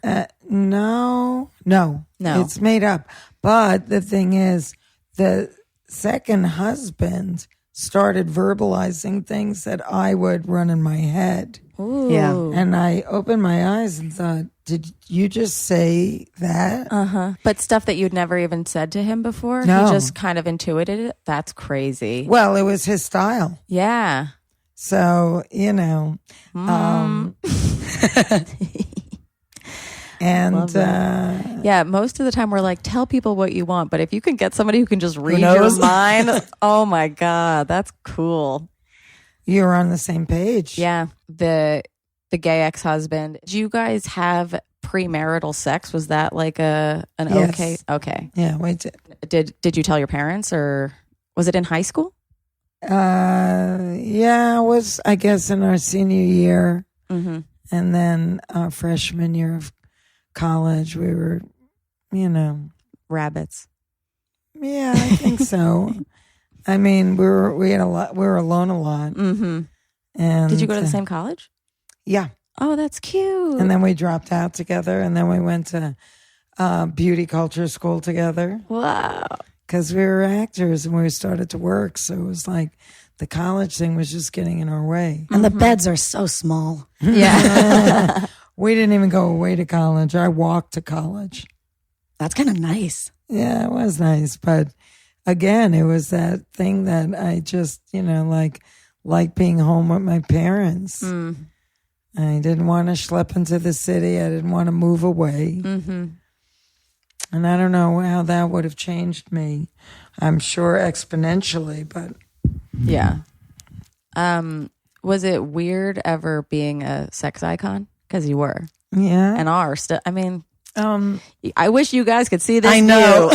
no, it's made up. But the thing is, the second husband started verbalizing things that I would run in my head. Ooh. Yeah, and I opened my eyes and thought, did you just say that? But stuff that you'd never even said to him before? No. He just kind of intuited it? That's crazy. Well, it was his style. Yeah. So, and yeah, most of the time we're like, tell people what you want. But if you can get somebody who can just read your mind, oh my God, that's cool. You're on the same page. Yeah. The gay ex-husband. Did you guys have premarital sex? Was that like an yes. okay? Yeah, we did. Did you tell your parents, or was it in high school? Yeah, it was, I guess, in our senior year. Mm-hmm. And then our freshman year of college, we were, rabbits. Yeah, I think so. I mean, we were alone a lot. Mm-hmm. And did you go to the same college? Yeah. Oh, that's cute. And then we dropped out together, and then we went to beauty culture school together. Wow. Because we were actors and we started to work. So it was like the college thing was just getting in our way. And the beds are so small. Yeah. We didn't even go away to college. I walked to college. That's kind of nice. Yeah, it was nice. But again, it was that thing that I just, like being home with my parents. I didn't want to schlep into the city. I didn't want to move away. And I don't know how that would have changed me. I'm sure exponentially, but. Yeah. Was it weird ever being a sex icon? Because you were. Yeah. And are still. I mean, I wish you guys could see this. I know.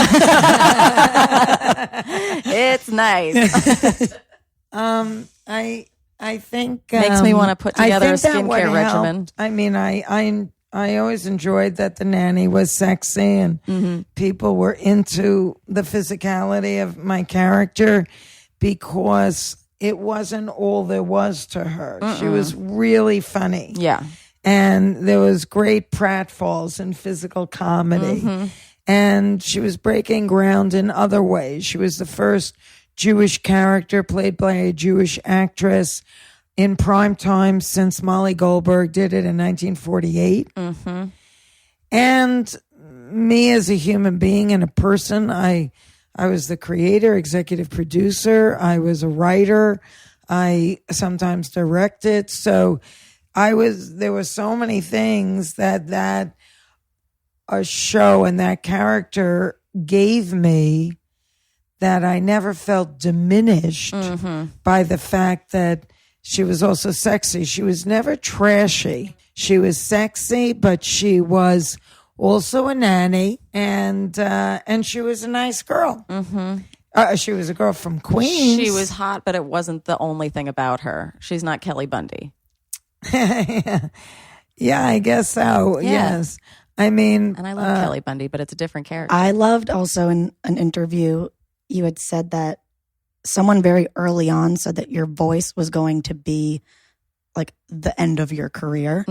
It's nice. I think makes me want to put together a skincare regimen. I mean, I always enjoyed that the nanny was sexy and people were into the physicality of my character because it wasn't all there was to her. She was really funny. Yeah. And there was great pratfalls and physical comedy. And she was breaking ground in other ways. She was the first Jewish character played by a Jewish actress in prime time since Molly Goldberg did it in 1948. And me as a human being and a person, I was the creator, executive producer. I was a writer. I sometimes directed. So there were so many things that a show and that character gave me that I never felt diminished by the fact that she was also sexy. She was never trashy. She was sexy, but she was also a nanny, and she was a nice girl. She was a girl from Queens. She was hot, but it wasn't the only thing about her. She's not Kelly Bundy. Yeah, I guess so. Yeah. Yes. I mean, and I love Kelly Bundy, but it's a different character. I loved also in an interview, you had said that someone very early on said that your voice was going to be like the end of your career.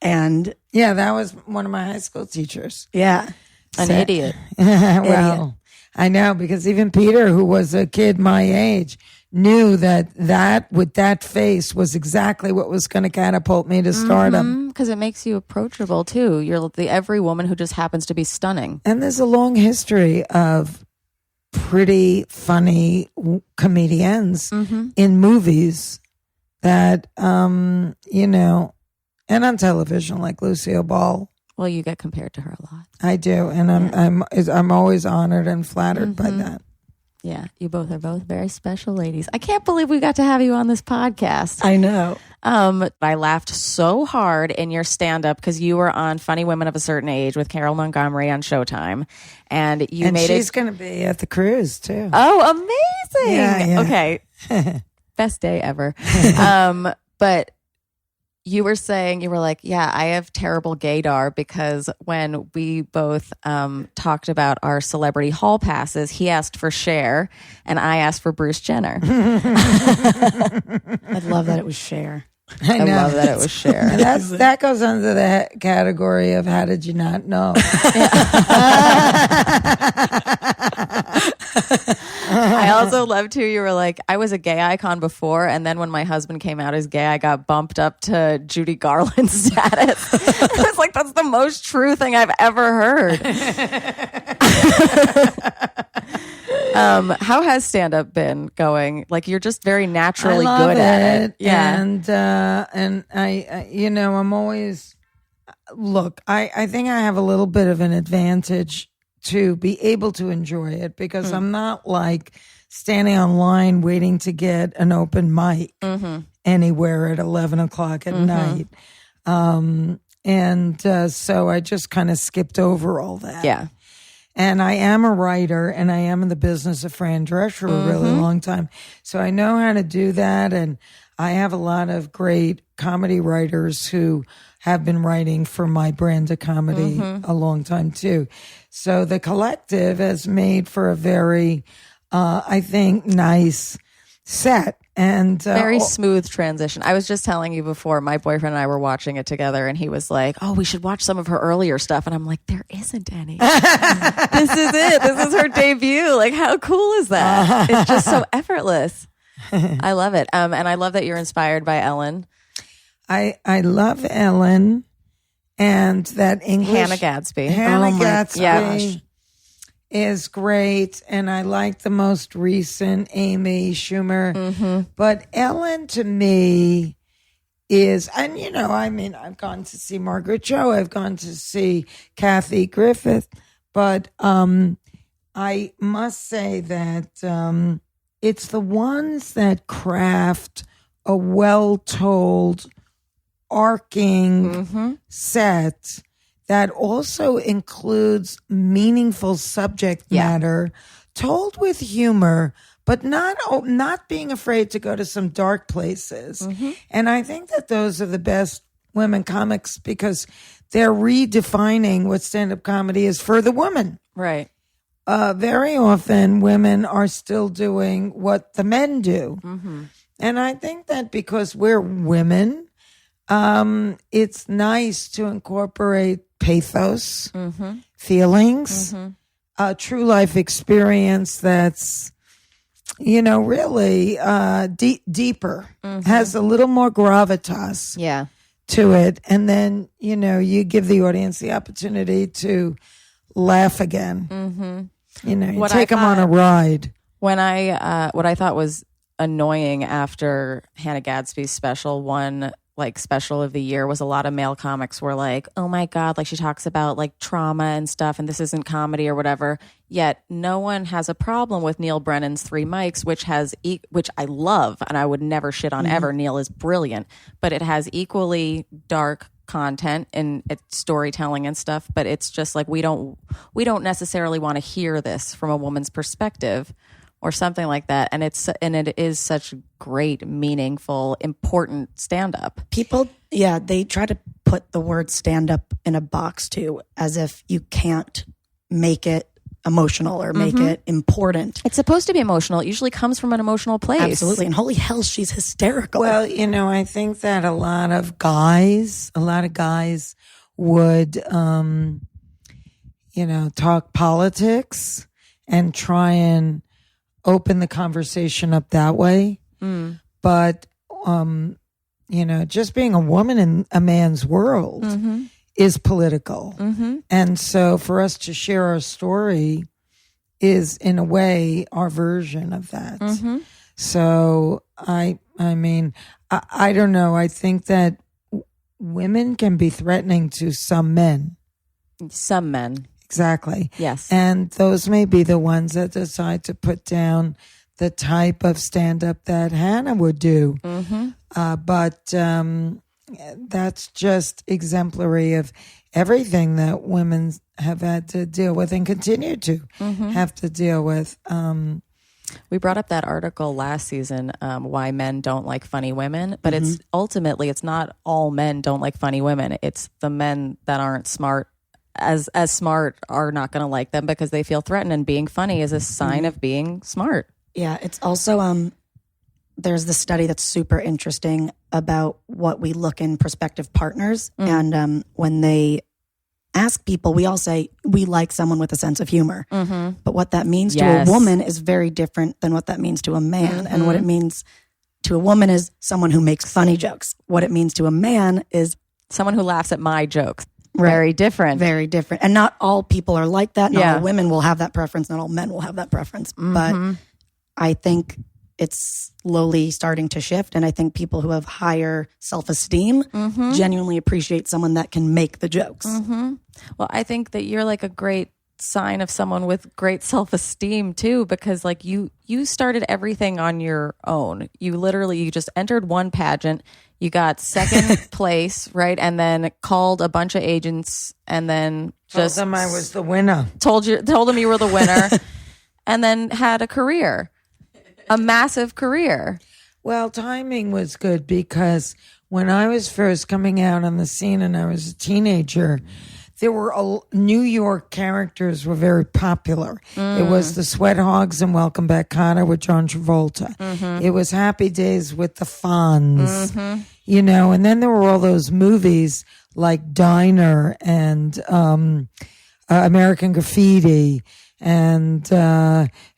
And yeah, that was one of my high school teachers. Yeah. An idiot. Well, I know, because even Peter, who was a kid my age, knew that with that face was exactly what was going to catapult me to stardom. Because it makes you approachable too. You're the every woman who just happens to be stunning. And there's a long history of pretty funny comedians in movies that, and on television, like Lucille Ball. Well, you get compared to her a lot. I do, and I'm always honored and flattered by that. Yeah, you both are both very special ladies. I can't believe we got to have you on this podcast. I know. I laughed so hard in your stand-up because you were on Funny Women of a Certain Age with Carol Montgomery on Showtime, and she's going to be at the cruise too. Oh, amazing! Yeah. Okay, best day ever. But you were saying, you were like, yeah, I have terrible gaydar because when we both talked about our celebrity hall passes, he asked for Cher and I asked for Bruce Jenner. I'd love that it was Cher. I love that it was Cher. That goes under the category of how did you not know? I also love too, you were like, I was a gay icon before, and then when my husband came out as gay, I got bumped up to Judy Garland status. I was like, that's the most true thing I've ever heard. How has stand-up been going? Like, you're just very naturally good at it. Yeah. And I I'm always, look, I think I have a little bit of an advantage to be able to enjoy it because I'm not like standing online waiting to get an open mic anywhere at 11 o'clock at night. So I just kind of skipped over all that. Yeah. And I am a writer and I am in the business of Fran Drescher for a really long time. So I know how to do that. And I have a lot of great comedy writers who have been writing for my brand of comedy a long time too. So the collective has made for a very, I think, nice set. And very smooth transition. I was just telling you before, my boyfriend and I were watching it together and he was like, oh, we should watch some of her earlier stuff. And I'm like, there isn't any. This is it. This is her debut. Like, how cool is that? It's just so effortless. I love it. And I love that you're inspired by Ellen. I love Ellen and that English. Hannah Gadsby. Hannah Gadsby is great. And I like the most recent Amy Schumer. Mm-hmm. But Ellen to me is, and I've gone to see Margaret Cho. I've gone to see Kathy Griffith. But I must say that it's the ones that craft a well-told, arcing set that also includes meaningful subject matter told with humor, but not being afraid to go to some dark places. Mm-hmm. And I think that those are the best women comics because they're redefining what stand-up comedy is for the woman. Right. Very often women are still doing what the men do. Mm-hmm. And I think that because we're women, it's nice to incorporate pathos, feelings, a true life experience that's, really deeper, has a little more gravitas to it. And then, you give the audience the opportunity to laugh again. You take them on a ride. When what I thought was annoying after Hannah Gadsby's special, one special of the year, was a lot of male comics were like, oh my God, she talks about trauma and stuff and this isn't comedy or whatever. Yet no one has a problem with Neil Brennan's Three Mics, which I love and I would never shit on ever. Neil is brilliant, but it has equally dark content and it's storytelling and stuff, but it's just we don't necessarily want to hear this from a woman's perspective or something like that. And it is such great, meaningful, important stand-up. People, they try to put the word stand-up in a box too, as if you can't make it emotional or make it important. It's supposed to be emotional. It usually comes from an emotional place. Absolutely. And holy hell, she's hysterical. Well, I think that a lot of guys would, talk politics and try and open the conversation up that way. But, just being a woman in a man's world is political. And so for us to share our story is in a way our version of that. So I don't know. I think that women can be threatening to some men. Some men. Exactly. Yes. And those may be the ones that decide to put down the type of stand-up that Hannah would do. But that's just exemplary of everything that women have had to deal with and continue to have to deal with. We brought up that article last season, why men don't like funny women, but it's not all men don't like funny women. It's the men that aren't smart, as smart, are not going to like them because they feel threatened, and being funny is a sign of being smart. Yeah, it's also there's the study that's super interesting about what we look in prospective partners, and when they ask people, we all say we like someone with a sense of humor, but what that means to a woman is very different than what that means to a man, and what it means to a woman is someone who makes funny jokes. What it means to a man is someone who laughs at my jokes. Right. Very different. Very different. And not all people are like that. Not all women will have that preference. Not all men will have that preference. But I think it's slowly starting to shift. And I think people who have higher self-esteem genuinely appreciate someone that can make the jokes. Well, I think that you're a great sign of someone with great self-esteem too, because you started everything on your own. You just entered one pageant. You got second place, right? And then called a bunch of agents and then just told them I was the winner. Told them you were the winner and then had a career, a massive career. Well, timing was good because when I was first coming out on the scene and I was a teenager, there were New York characters were very popular. It was the Sweat Hogs and Welcome Back, Kotter with John Travolta. It was Happy Days with the Fonz, and then there were all those movies like Diner and American Graffiti and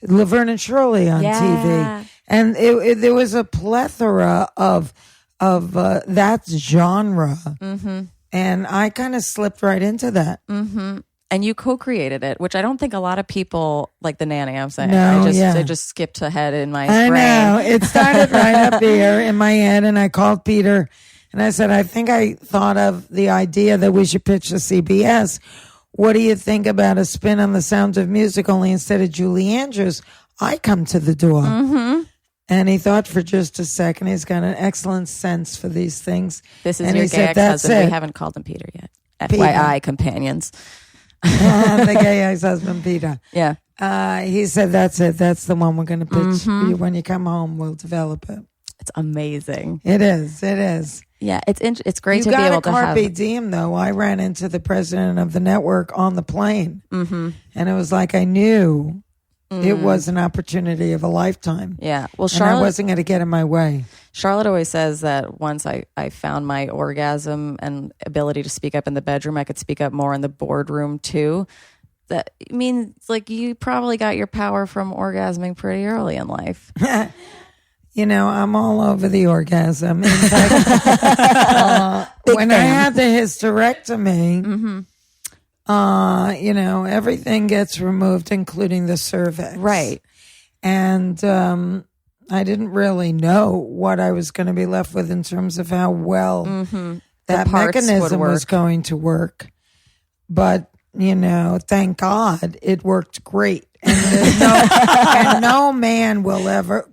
Laverne and Shirley on TV. And there was a plethora of that genre. Mm-hmm. And I kind of slipped right into that. Mm-hmm. And you co-created it, which I don't think a lot of people, like the nanny, I'm saying. No, I just skipped ahead in my brain. I know. It started right up here in my head, and I called Peter, and I said, I think I thought of the idea that we should pitch to CBS. What do you think about a spin on The Sound of Music, only instead of Julie Andrews, I come to the door? Mm-hmm. And he thought for just a second. He's got an excellent sense for these things. This is your gay ex-husband. We haven't called him Peter yet. FYI, companions. The gay ex-husband, Peter. Yeah. He said, that's it. That's the one we're going to pitch. When you come home, we'll develop it. It's amazing. It is. It is. Yeah, it's great to be able to have. You got a carpe diem, though. I ran into the president of the network on the plane. Mm-hmm. And it was like I knew it was an opportunity of a lifetime. Yeah. Well, Charlotte, and I wasn't going to get in my way. Charlotte always says that once I found my orgasm and ability to speak up in the bedroom, I could speak up more in the boardroom too. That means like you probably got your power from orgasming pretty early in life. I'm all over the orgasm. In fact, when I had the hysterectomy, everything gets removed, including the cervix. Right. And I didn't really know what I was going to be left with in terms of how well that mechanism was going to work. But, thank God it worked great. And no man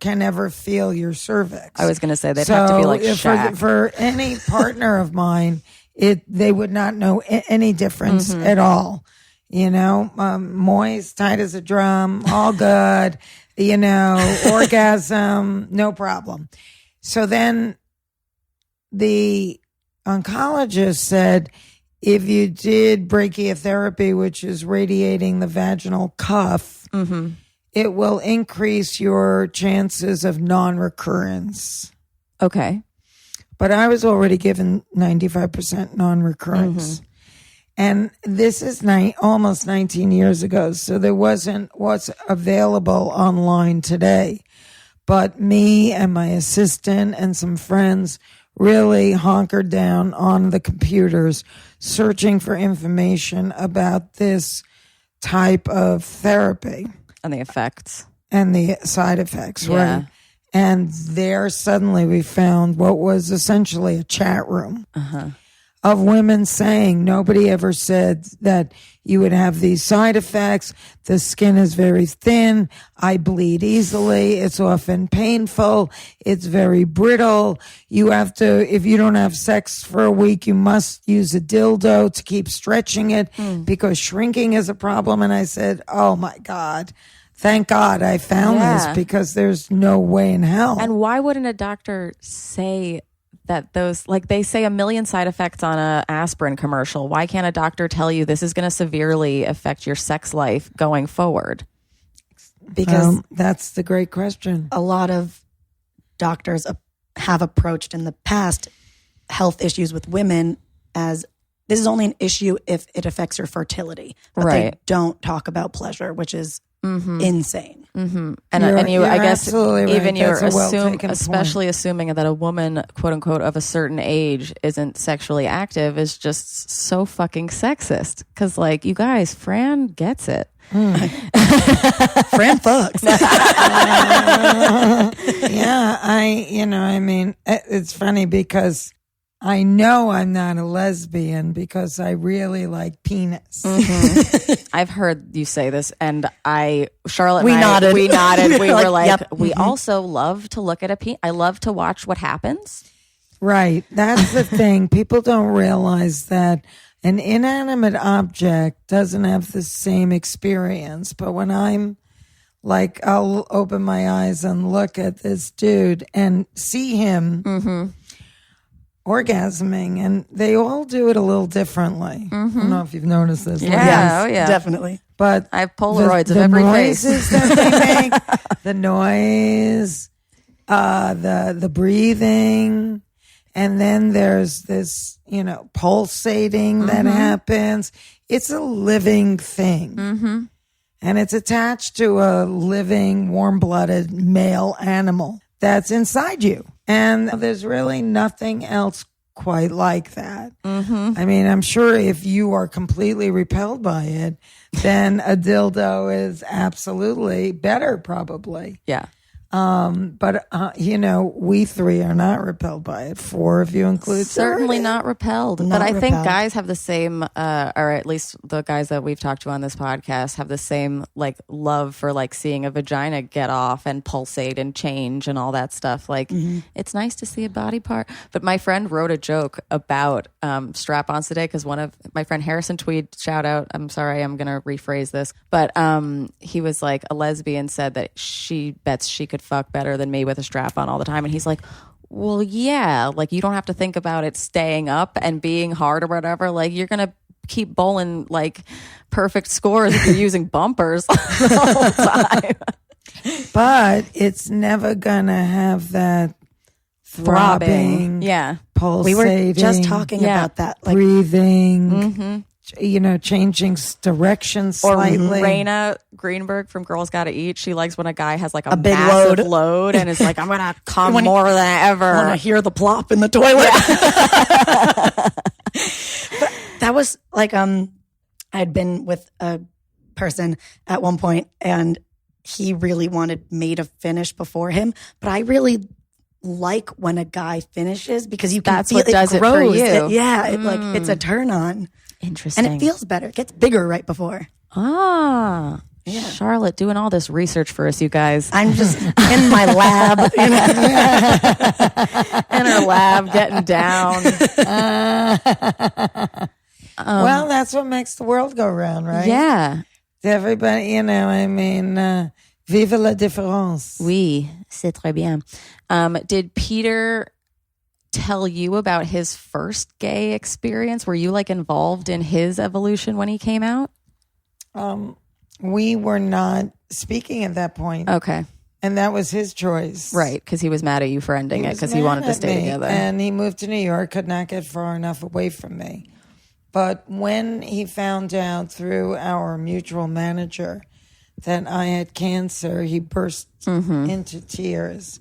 can ever feel your cervix. I was going to say they'd have to be like Shaq. For any partner of mine, they would not know any difference at all. Moist, tight as a drum, all good. Orgasm, no problem. So then the oncologist said, if you did brachytherapy, which is radiating the vaginal cuff, it will increase your chances of non-recurrence. Okay. But I was already given 95% non-recurrence. And this is almost 19 years ago, so there wasn't what's available online today. But me and my assistant and some friends really hunkered down on the computers searching for information about this type of therapy. And the effects. And the side effects, right? And there suddenly we found what was essentially a chat room of women saying nobody ever said that you would have these side effects. The skin is very thin. I bleed easily. It's often painful. It's very brittle. You have to, if you don't have sex for a week, you must use a dildo to keep stretching it because shrinking is a problem. And I said, oh my God. Thank God I found this because there's no way in hell. And why wouldn't a doctor say that they say a million side effects on a aspirin commercial? Why can't a doctor tell you this is going to severely affect your sex life going forward? Because that's the great question. A lot of doctors have approached in the past health issues with women as this is only an issue if it affects your fertility. But they don't talk about pleasure, which is insane. And I guess even you're especially assuming that a woman, quote unquote, of a certain age isn't sexually active is just so fucking sexist. Because you guys, Fran gets it. Fran fucks. It's funny because I know I'm not a lesbian because I really like penis. I've heard you say this, and Charlotte we and nodded. We nodded. We were like, yep. We also love to look at a penis. I love to watch what happens. Right. That's the thing. People don't realize that an inanimate object doesn't have the same experience. But when I'm I'll open my eyes and look at this dude and see him orgasming, and they all do it a little differently. I don't know if you've noticed this. Yeah, definitely. But I have Polaroids of every face. The noises that they make, the noise, the breathing, and then there's this, pulsating that happens. It's a living thing. and it's attached to a living, warm-blooded male animal that's inside you. And there's really nothing else quite like that. I mean, I'm sure if you are completely repelled by it, then a dildo is absolutely better, probably. Yeah. But we three are not repelled by it. 4 if you include certainly not repelled. Not but I think repelled. guys have the same, or at least the guys that we've talked to on this podcast have the same like love for like seeing a vagina get off and pulsate and change and all that stuff. Like it's nice to see a body part. But my friend wrote a joke about strap-ons today because one of my friend Harrison Tweed, shout out. I'm sorry, I'm gonna rephrase this, but he was like a lesbian said that she bets she could fuck better than me with a strap on all the time, and he's like, well, yeah, like you don't have to think about it staying up and being hard or whatever. Like you're gonna keep bowling like perfect scores if you're using bumpers the whole time. But it's never gonna have that throbbing, pulsating. We were just talking about that, like breathing. Changing direction slightly. Or Raina Greenberg from Girls Gotta Eat. She likes when a guy has like a big massive load and is like, I'm going to come more than ever. I want to hear the plop in the toilet. But that was like, I had been with a person at one point and he really wanted me to finish before him. But I really like when a guy finishes because you can That's feel what does it for you. It's a turn on. Interesting. And it feels better. It gets bigger right before. Yeah. Charlotte doing all this research for us, you guys. I'm just in my lab. In her lab, getting down. Well, that's what makes the world go round, right? Yeah. Everybody, vive la différence. Oui, c'est très bien. Did Peter tell you about his first gay experience? Were you like involved in his evolution when he came out? We were not speaking at that point. Okay. And that was his choice. Right, because he was mad at you for ending it because he wanted to stay together. And he moved to New York, could not get far enough away from me. But when he found out through our mutual manager that I had cancer, he burst into tears.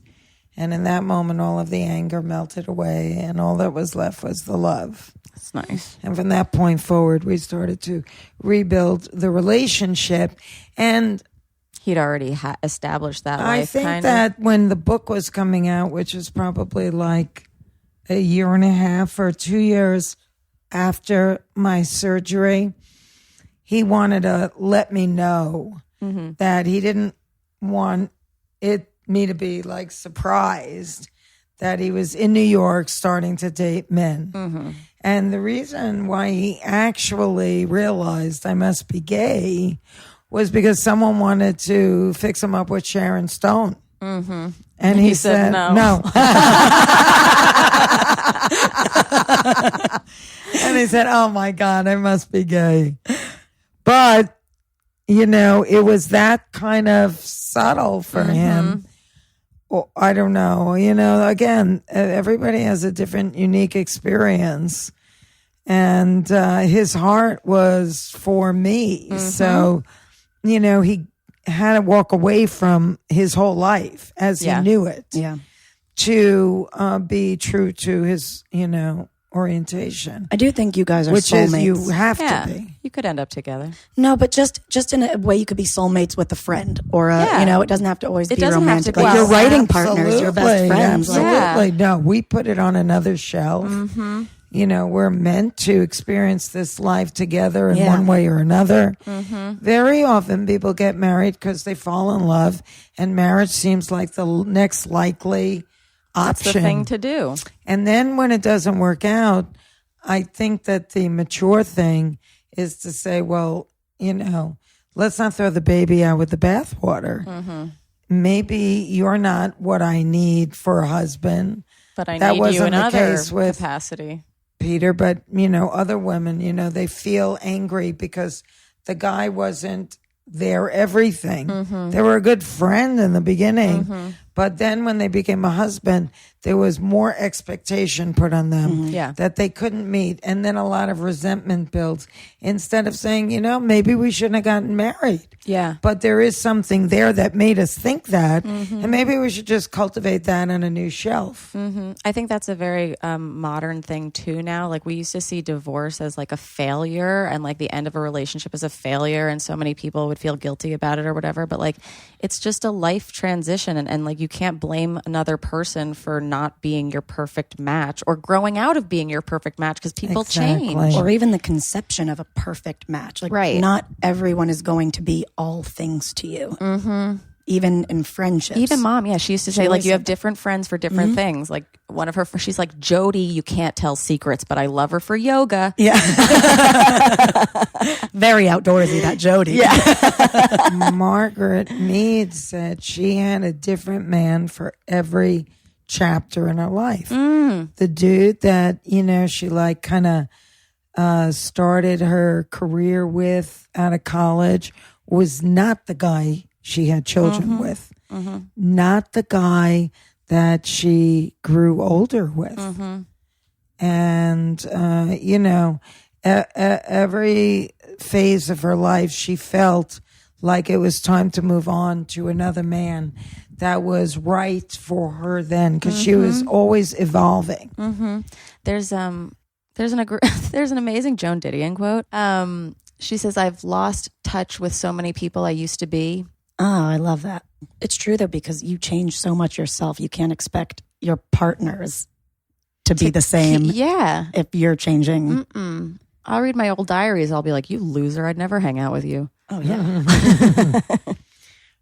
And in that moment, all of the anger melted away, and all that was left was the love. That's nice. And from that point forward, we started to rebuild the relationship. And he'd already established that life. I think that when the book was coming out, which was probably like a year and a half or 2 years after my surgery, he wanted to let me know that he didn't want me to be like surprised that he was in New York starting to date men. And the reason why he actually realized I must be gay was because someone wanted to fix him up with Sharon Stone. And he said no. And he said, oh my God, I must be gay. But, it was that kind of subtle for him. Well, I don't know. Again, everybody has a different, unique experience. And his heart was for me. So, he had to walk away from his whole life as he knew it. To be true to his, orientation. I do think you guys are which soulmates. Is you have to be. You could end up together. No, but just in a way you could be soulmates with a friend or it doesn't have to always be romantic. Like your writing partners, your best friends. Absolutely. No, we put it on another shelf. We're meant to experience this life together in one way or another. Very often people get married because they fall in love, and marriage seems like the next likely option. That's the thing to do. And then when it doesn't work out, I think that the mature thing is to say, well, let's not throw the baby out with the bathwater. Maybe you're not what I need for a husband. But I that need wasn't you in the other case with capacity. Peter, but, other women, they feel angry because the guy wasn't their everything. They were a good friend in the beginning, But then when they became a husband, there was more expectation put on them that they couldn't meet. And then a lot of resentment builds instead of saying, maybe we shouldn't have gotten married. Yeah. But there is something there that made us think that. And maybe we should just cultivate that on a new shelf. I think that's a very modern thing too now. Like we used to see divorce as like a failure and like the end of a relationship as a failure. And so many people would feel guilty about it or whatever. But like it's just a life transition. And like you can't blame another person for not being your perfect match or growing out of being your perfect match because people change. Or even the conception of a perfect match. Like not everyone is going to be all things to you. Even in friendships. Even Mom, she used to say, like, you have different friends for different things. Like, one of her, she's like, Jody, you can't tell secrets, but I love her for yoga. Yeah. Very outdoorsy, that Jody. Yeah. Margaret Mead said she had a different man for every chapter in her life. The dude that, she like kind of started her career with out of college was not the guy she had children with, not the guy that she grew older with. And, every phase of her life, she felt like it was time to move on to another man that was right for her then, because she was always evolving. There's an amazing Joan Didion quote. She says, I've lost touch with so many people I used to be. Oh, I love that. It's true, though, because you change so much yourself. You can't expect your partners to be the same. If you're changing. I'll read my old diaries. I'll be like, you loser. I'd never hang out with you. Oh, yeah.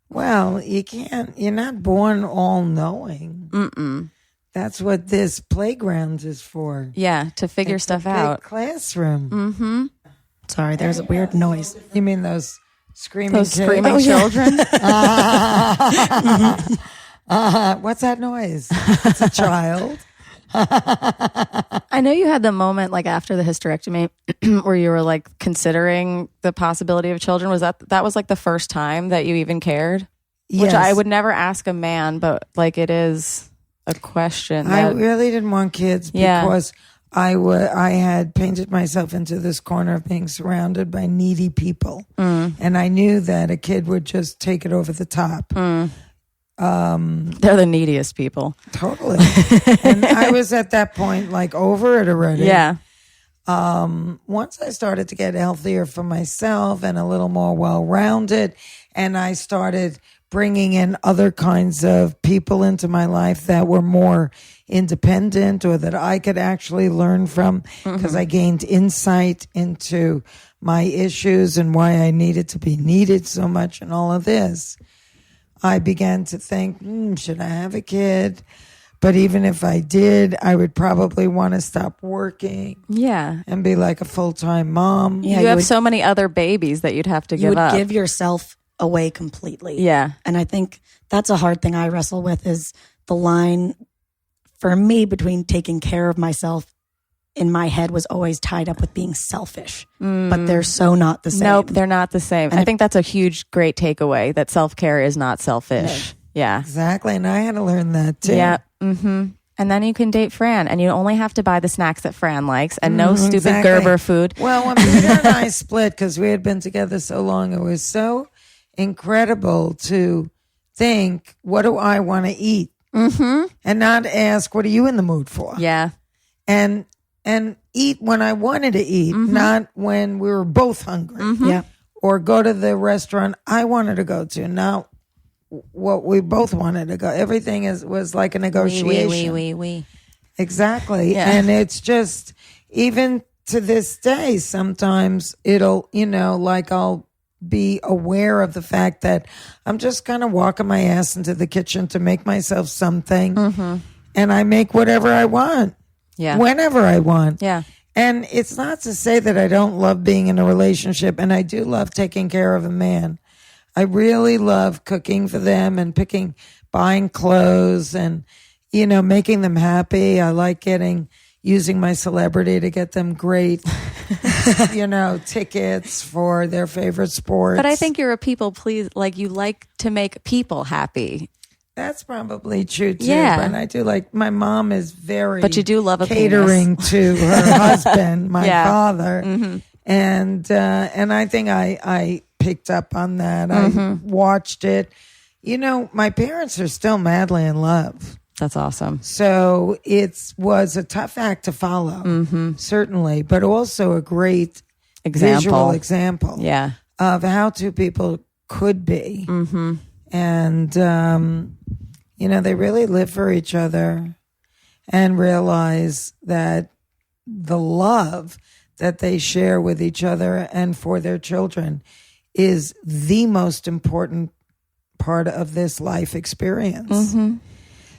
Well, you can't. You're not born all knowing. That's what this playground is for. Yeah, to figure stuff out. Classroom. Sorry, there's a weird noise. You mean those screaming children? What's that noise? It's a child. I know you had the moment like after the hysterectomy where you were like considering the possibility of children. Was that was like the first time that you even cared? Yes. Which I would never ask a man, but like it is a question. I really didn't want kids because I had painted myself into this corner of being surrounded by needy people. And I knew that a kid would just take it over the top. They're the neediest people. Totally. And I was at that point like over it already. Yeah. Once I started to get healthier for myself and a little more well-rounded, and I started bringing in other kinds of people into my life that were more independent or that I could actually learn from, because I gained insight into my issues and why I needed to be needed so much and all of this. I began to think, should I have a kid? But even if I did, I would probably want to stop working. Yeah. And be like a full-time mom. Yeah, you have so many other babies that you'd have to give up. You would give yourself away completely. Yeah. And I think that's a hard thing I wrestle with, is the line for me between taking care of myself in my head was always tied up with being selfish, but they're so not the same. Nope, they're not the same. And I think that's a huge, great takeaway, that self-care is not selfish. Yeah. Exactly. And I had to learn that too. Yeah. And then you can date Fran, and you only have to buy the snacks that Fran likes and no stupid Gerber food. Well, when Peter and I split, because we had been together so long, it was so incredible to think, what do I want to eat? And not ask, what are you in the mood for? Yeah. And eat when I wanted to eat, not when we were both hungry. Yeah. Or go to the restaurant I wanted to go to, not what we both wanted to go. Everything was like a negotiation. We. Exactly. Yeah. And it's just, even to this day, sometimes it'll, like I'll be aware of the fact that I'm just kind of walking my ass into the kitchen to make myself something. And I make whatever I want. Yeah. Whenever I want. Yeah. And it's not to say that I don't love being in a relationship, and I do love taking care of a man. I really love cooking for them and buying clothes and, making them happy. I like using my celebrity to get them great, tickets for their favorite sports. But I think you're a people please, like you like to make people happy. That's probably true too. Yeah. But I do like my mom is very But you do love a catering penis. to her husband, my Yeah. father. Mm-hmm. And I think I picked up on that. Mm-hmm. I watched it. You know, my parents are still madly in love. That's awesome. So it was a tough act to follow, certainly, but also a great visual example of how two people could be. Mm-hmm. And, you know, they really live for each other and realize that the love that they share with each other and for their children is the most important part of this life experience. Mm-hmm.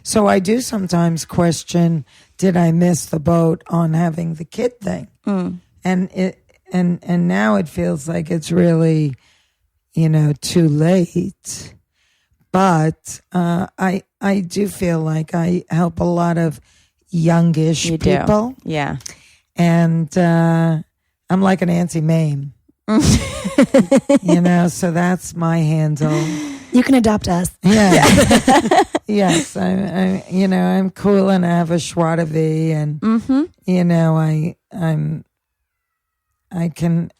So I do sometimes question, did I miss the boat on having the kid thing? And now it feels like it's really, you know, too late. But I do feel like I help a lot of youngish people. Yeah. And I'm like an Auntie Mame. You know, so that's my handle. You can adopt us. Yeah. Yes, I'm cool and I have a schwa de vie, and you know, I can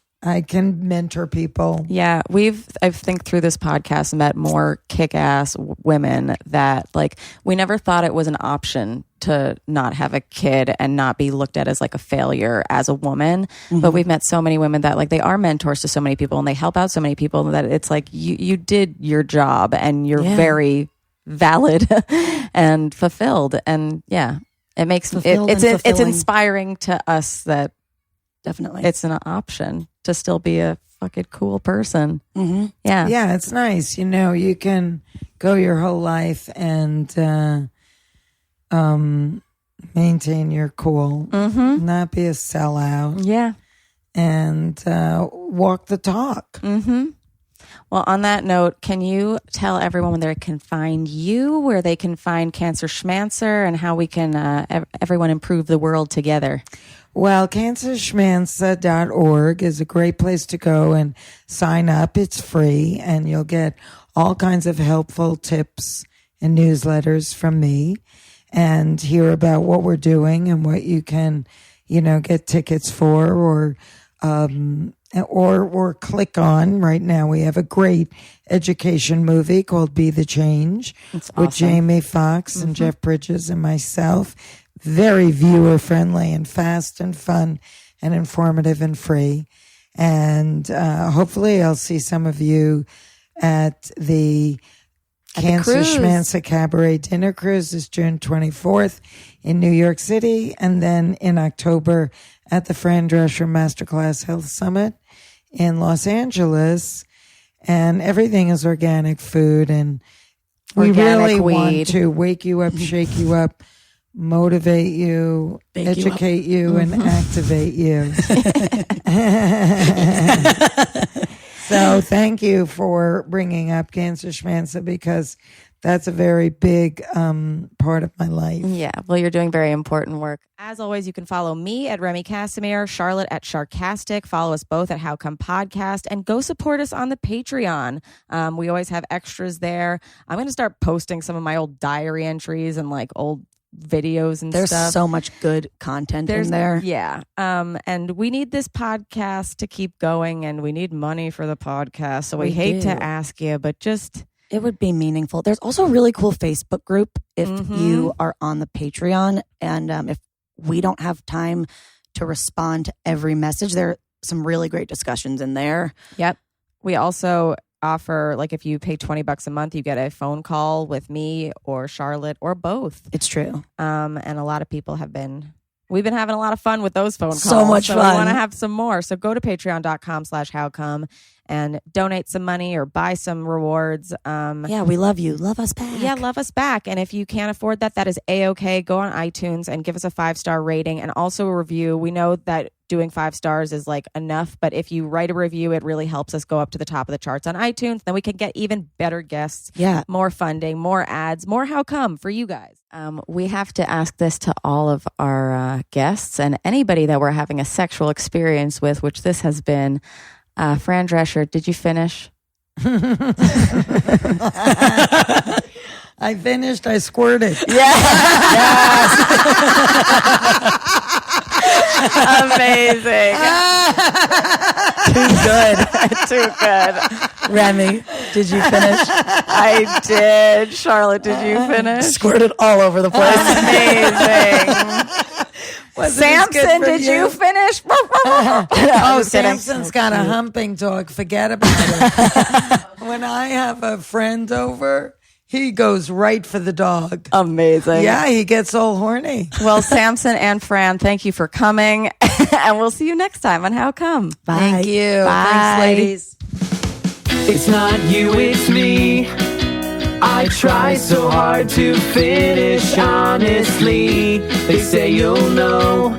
mentor people. Yeah, I think through this podcast met more kick-ass women that like we never thought it was an option to not have a kid and not be looked at as like a failure as a woman. But we've met so many women that like they are mentors to so many people and they help out so many people that it's like you did your job and you're very valid and fulfilled. And yeah, it makes it's inspiring to us that definitely it's an option to still be a fucking cool person. Mm-hmm. Yeah, it's nice. You know, you can go your whole life and maintain your cool, not be a sellout. Yeah. And walk the talk. Mm-hmm. Well, on that note, can you tell everyone where they can find you, where they can find Cancer Schmancer, and how we can everyone improve the world together? Well, cancerschmancer.org is a great place to go and sign up. It's free, and you'll get all kinds of helpful tips and newsletters from me and hear about what we're doing and what you can, you know, get tickets for or click on. Right now we have a great education movie called Be the Change with Jamie Foxx and Jeff Bridges and myself. Very viewer friendly and fast and fun and informative and free. And hopefully I'll see some of you at the Cancer Schmancer Cabaret Dinner Cruise is June 24th in New York City. And then in October at the Fran Drescher Masterclass Health Summit in Los Angeles. And everything is organic food. And we really want to wake you up, shake you up, motivate you, educate you, and activate you. So thank you for bringing up Cancer Schmancer because that's a very big part of my life. Yeah, well, you're doing very important work. As always, you can follow me at Remy Casimir, Charlotte at Sharkastic. Follow us both at How Come Podcast, and go support us on the Patreon. We always have extras there. I'm going to start posting some of my old diary entries and like old videos and There's stuff. so much good content in there. Yeah. And we need this podcast to keep going, and we need money for the podcast. So we hate to ask you, but just... It would be meaningful. There's also a really cool Facebook group if you are on the Patreon. And if we don't have time to respond to every message, there are some really great discussions in there. Yep. We also offer, like, if you pay $20 a month, you get a phone call with me or Charlotte or both. It's true. And a lot of people we've been having a lot of fun with those phone calls. So much fun. We want to have some more. So go to patreon.com/howcome and donate some money or buy some rewards. Yeah, we love you. Love us back. Yeah, love us back. And if you can't afford that, that is A-okay. Go on iTunes and give us a 5-star rating and also a review. We know that doing 5 stars is like enough, but if you write a review, it really helps us go up to the top of the charts on iTunes. Then we can get even better guests, more funding, more ads, more How Come for you guys. We have to ask this to all of our guests and anybody that we're having a sexual experience with, which this has been. Fran Drescher, did you finish? I finished. I squirted. Yes. Amazing. Too good. Remy, did you finish? I did. Charlotte, did you finish? Squirted all over the place. Amazing. Samson, did you finish? Oh, Samson's got a humping dog. Forget about it. When I have a friend over, he goes right for the dog. Amazing. Yeah, he gets all horny. Well, Samson and Fran, thank you for coming. And we'll see you next time on How Come. Bye. Thank you. Bye. Thanks, ladies. It's not you, it's me. I try so hard to finish honestly. They say you'll know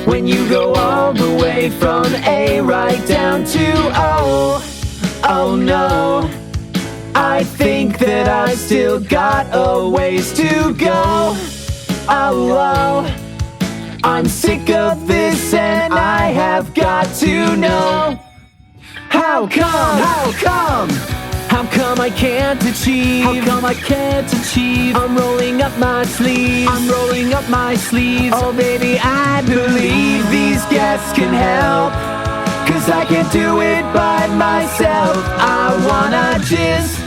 when you go all the way from A right down to O. Oh no, I think that I've still got a ways to go. Oh, I'm sick of this and I have got to know. How come? How come? How come I can't achieve? How come I can't achieve? I'm rolling up my sleeves. I'm rolling up my sleeves. Oh baby, I believe these guests can help. 'Cause I can't do it by myself. I wanna jizz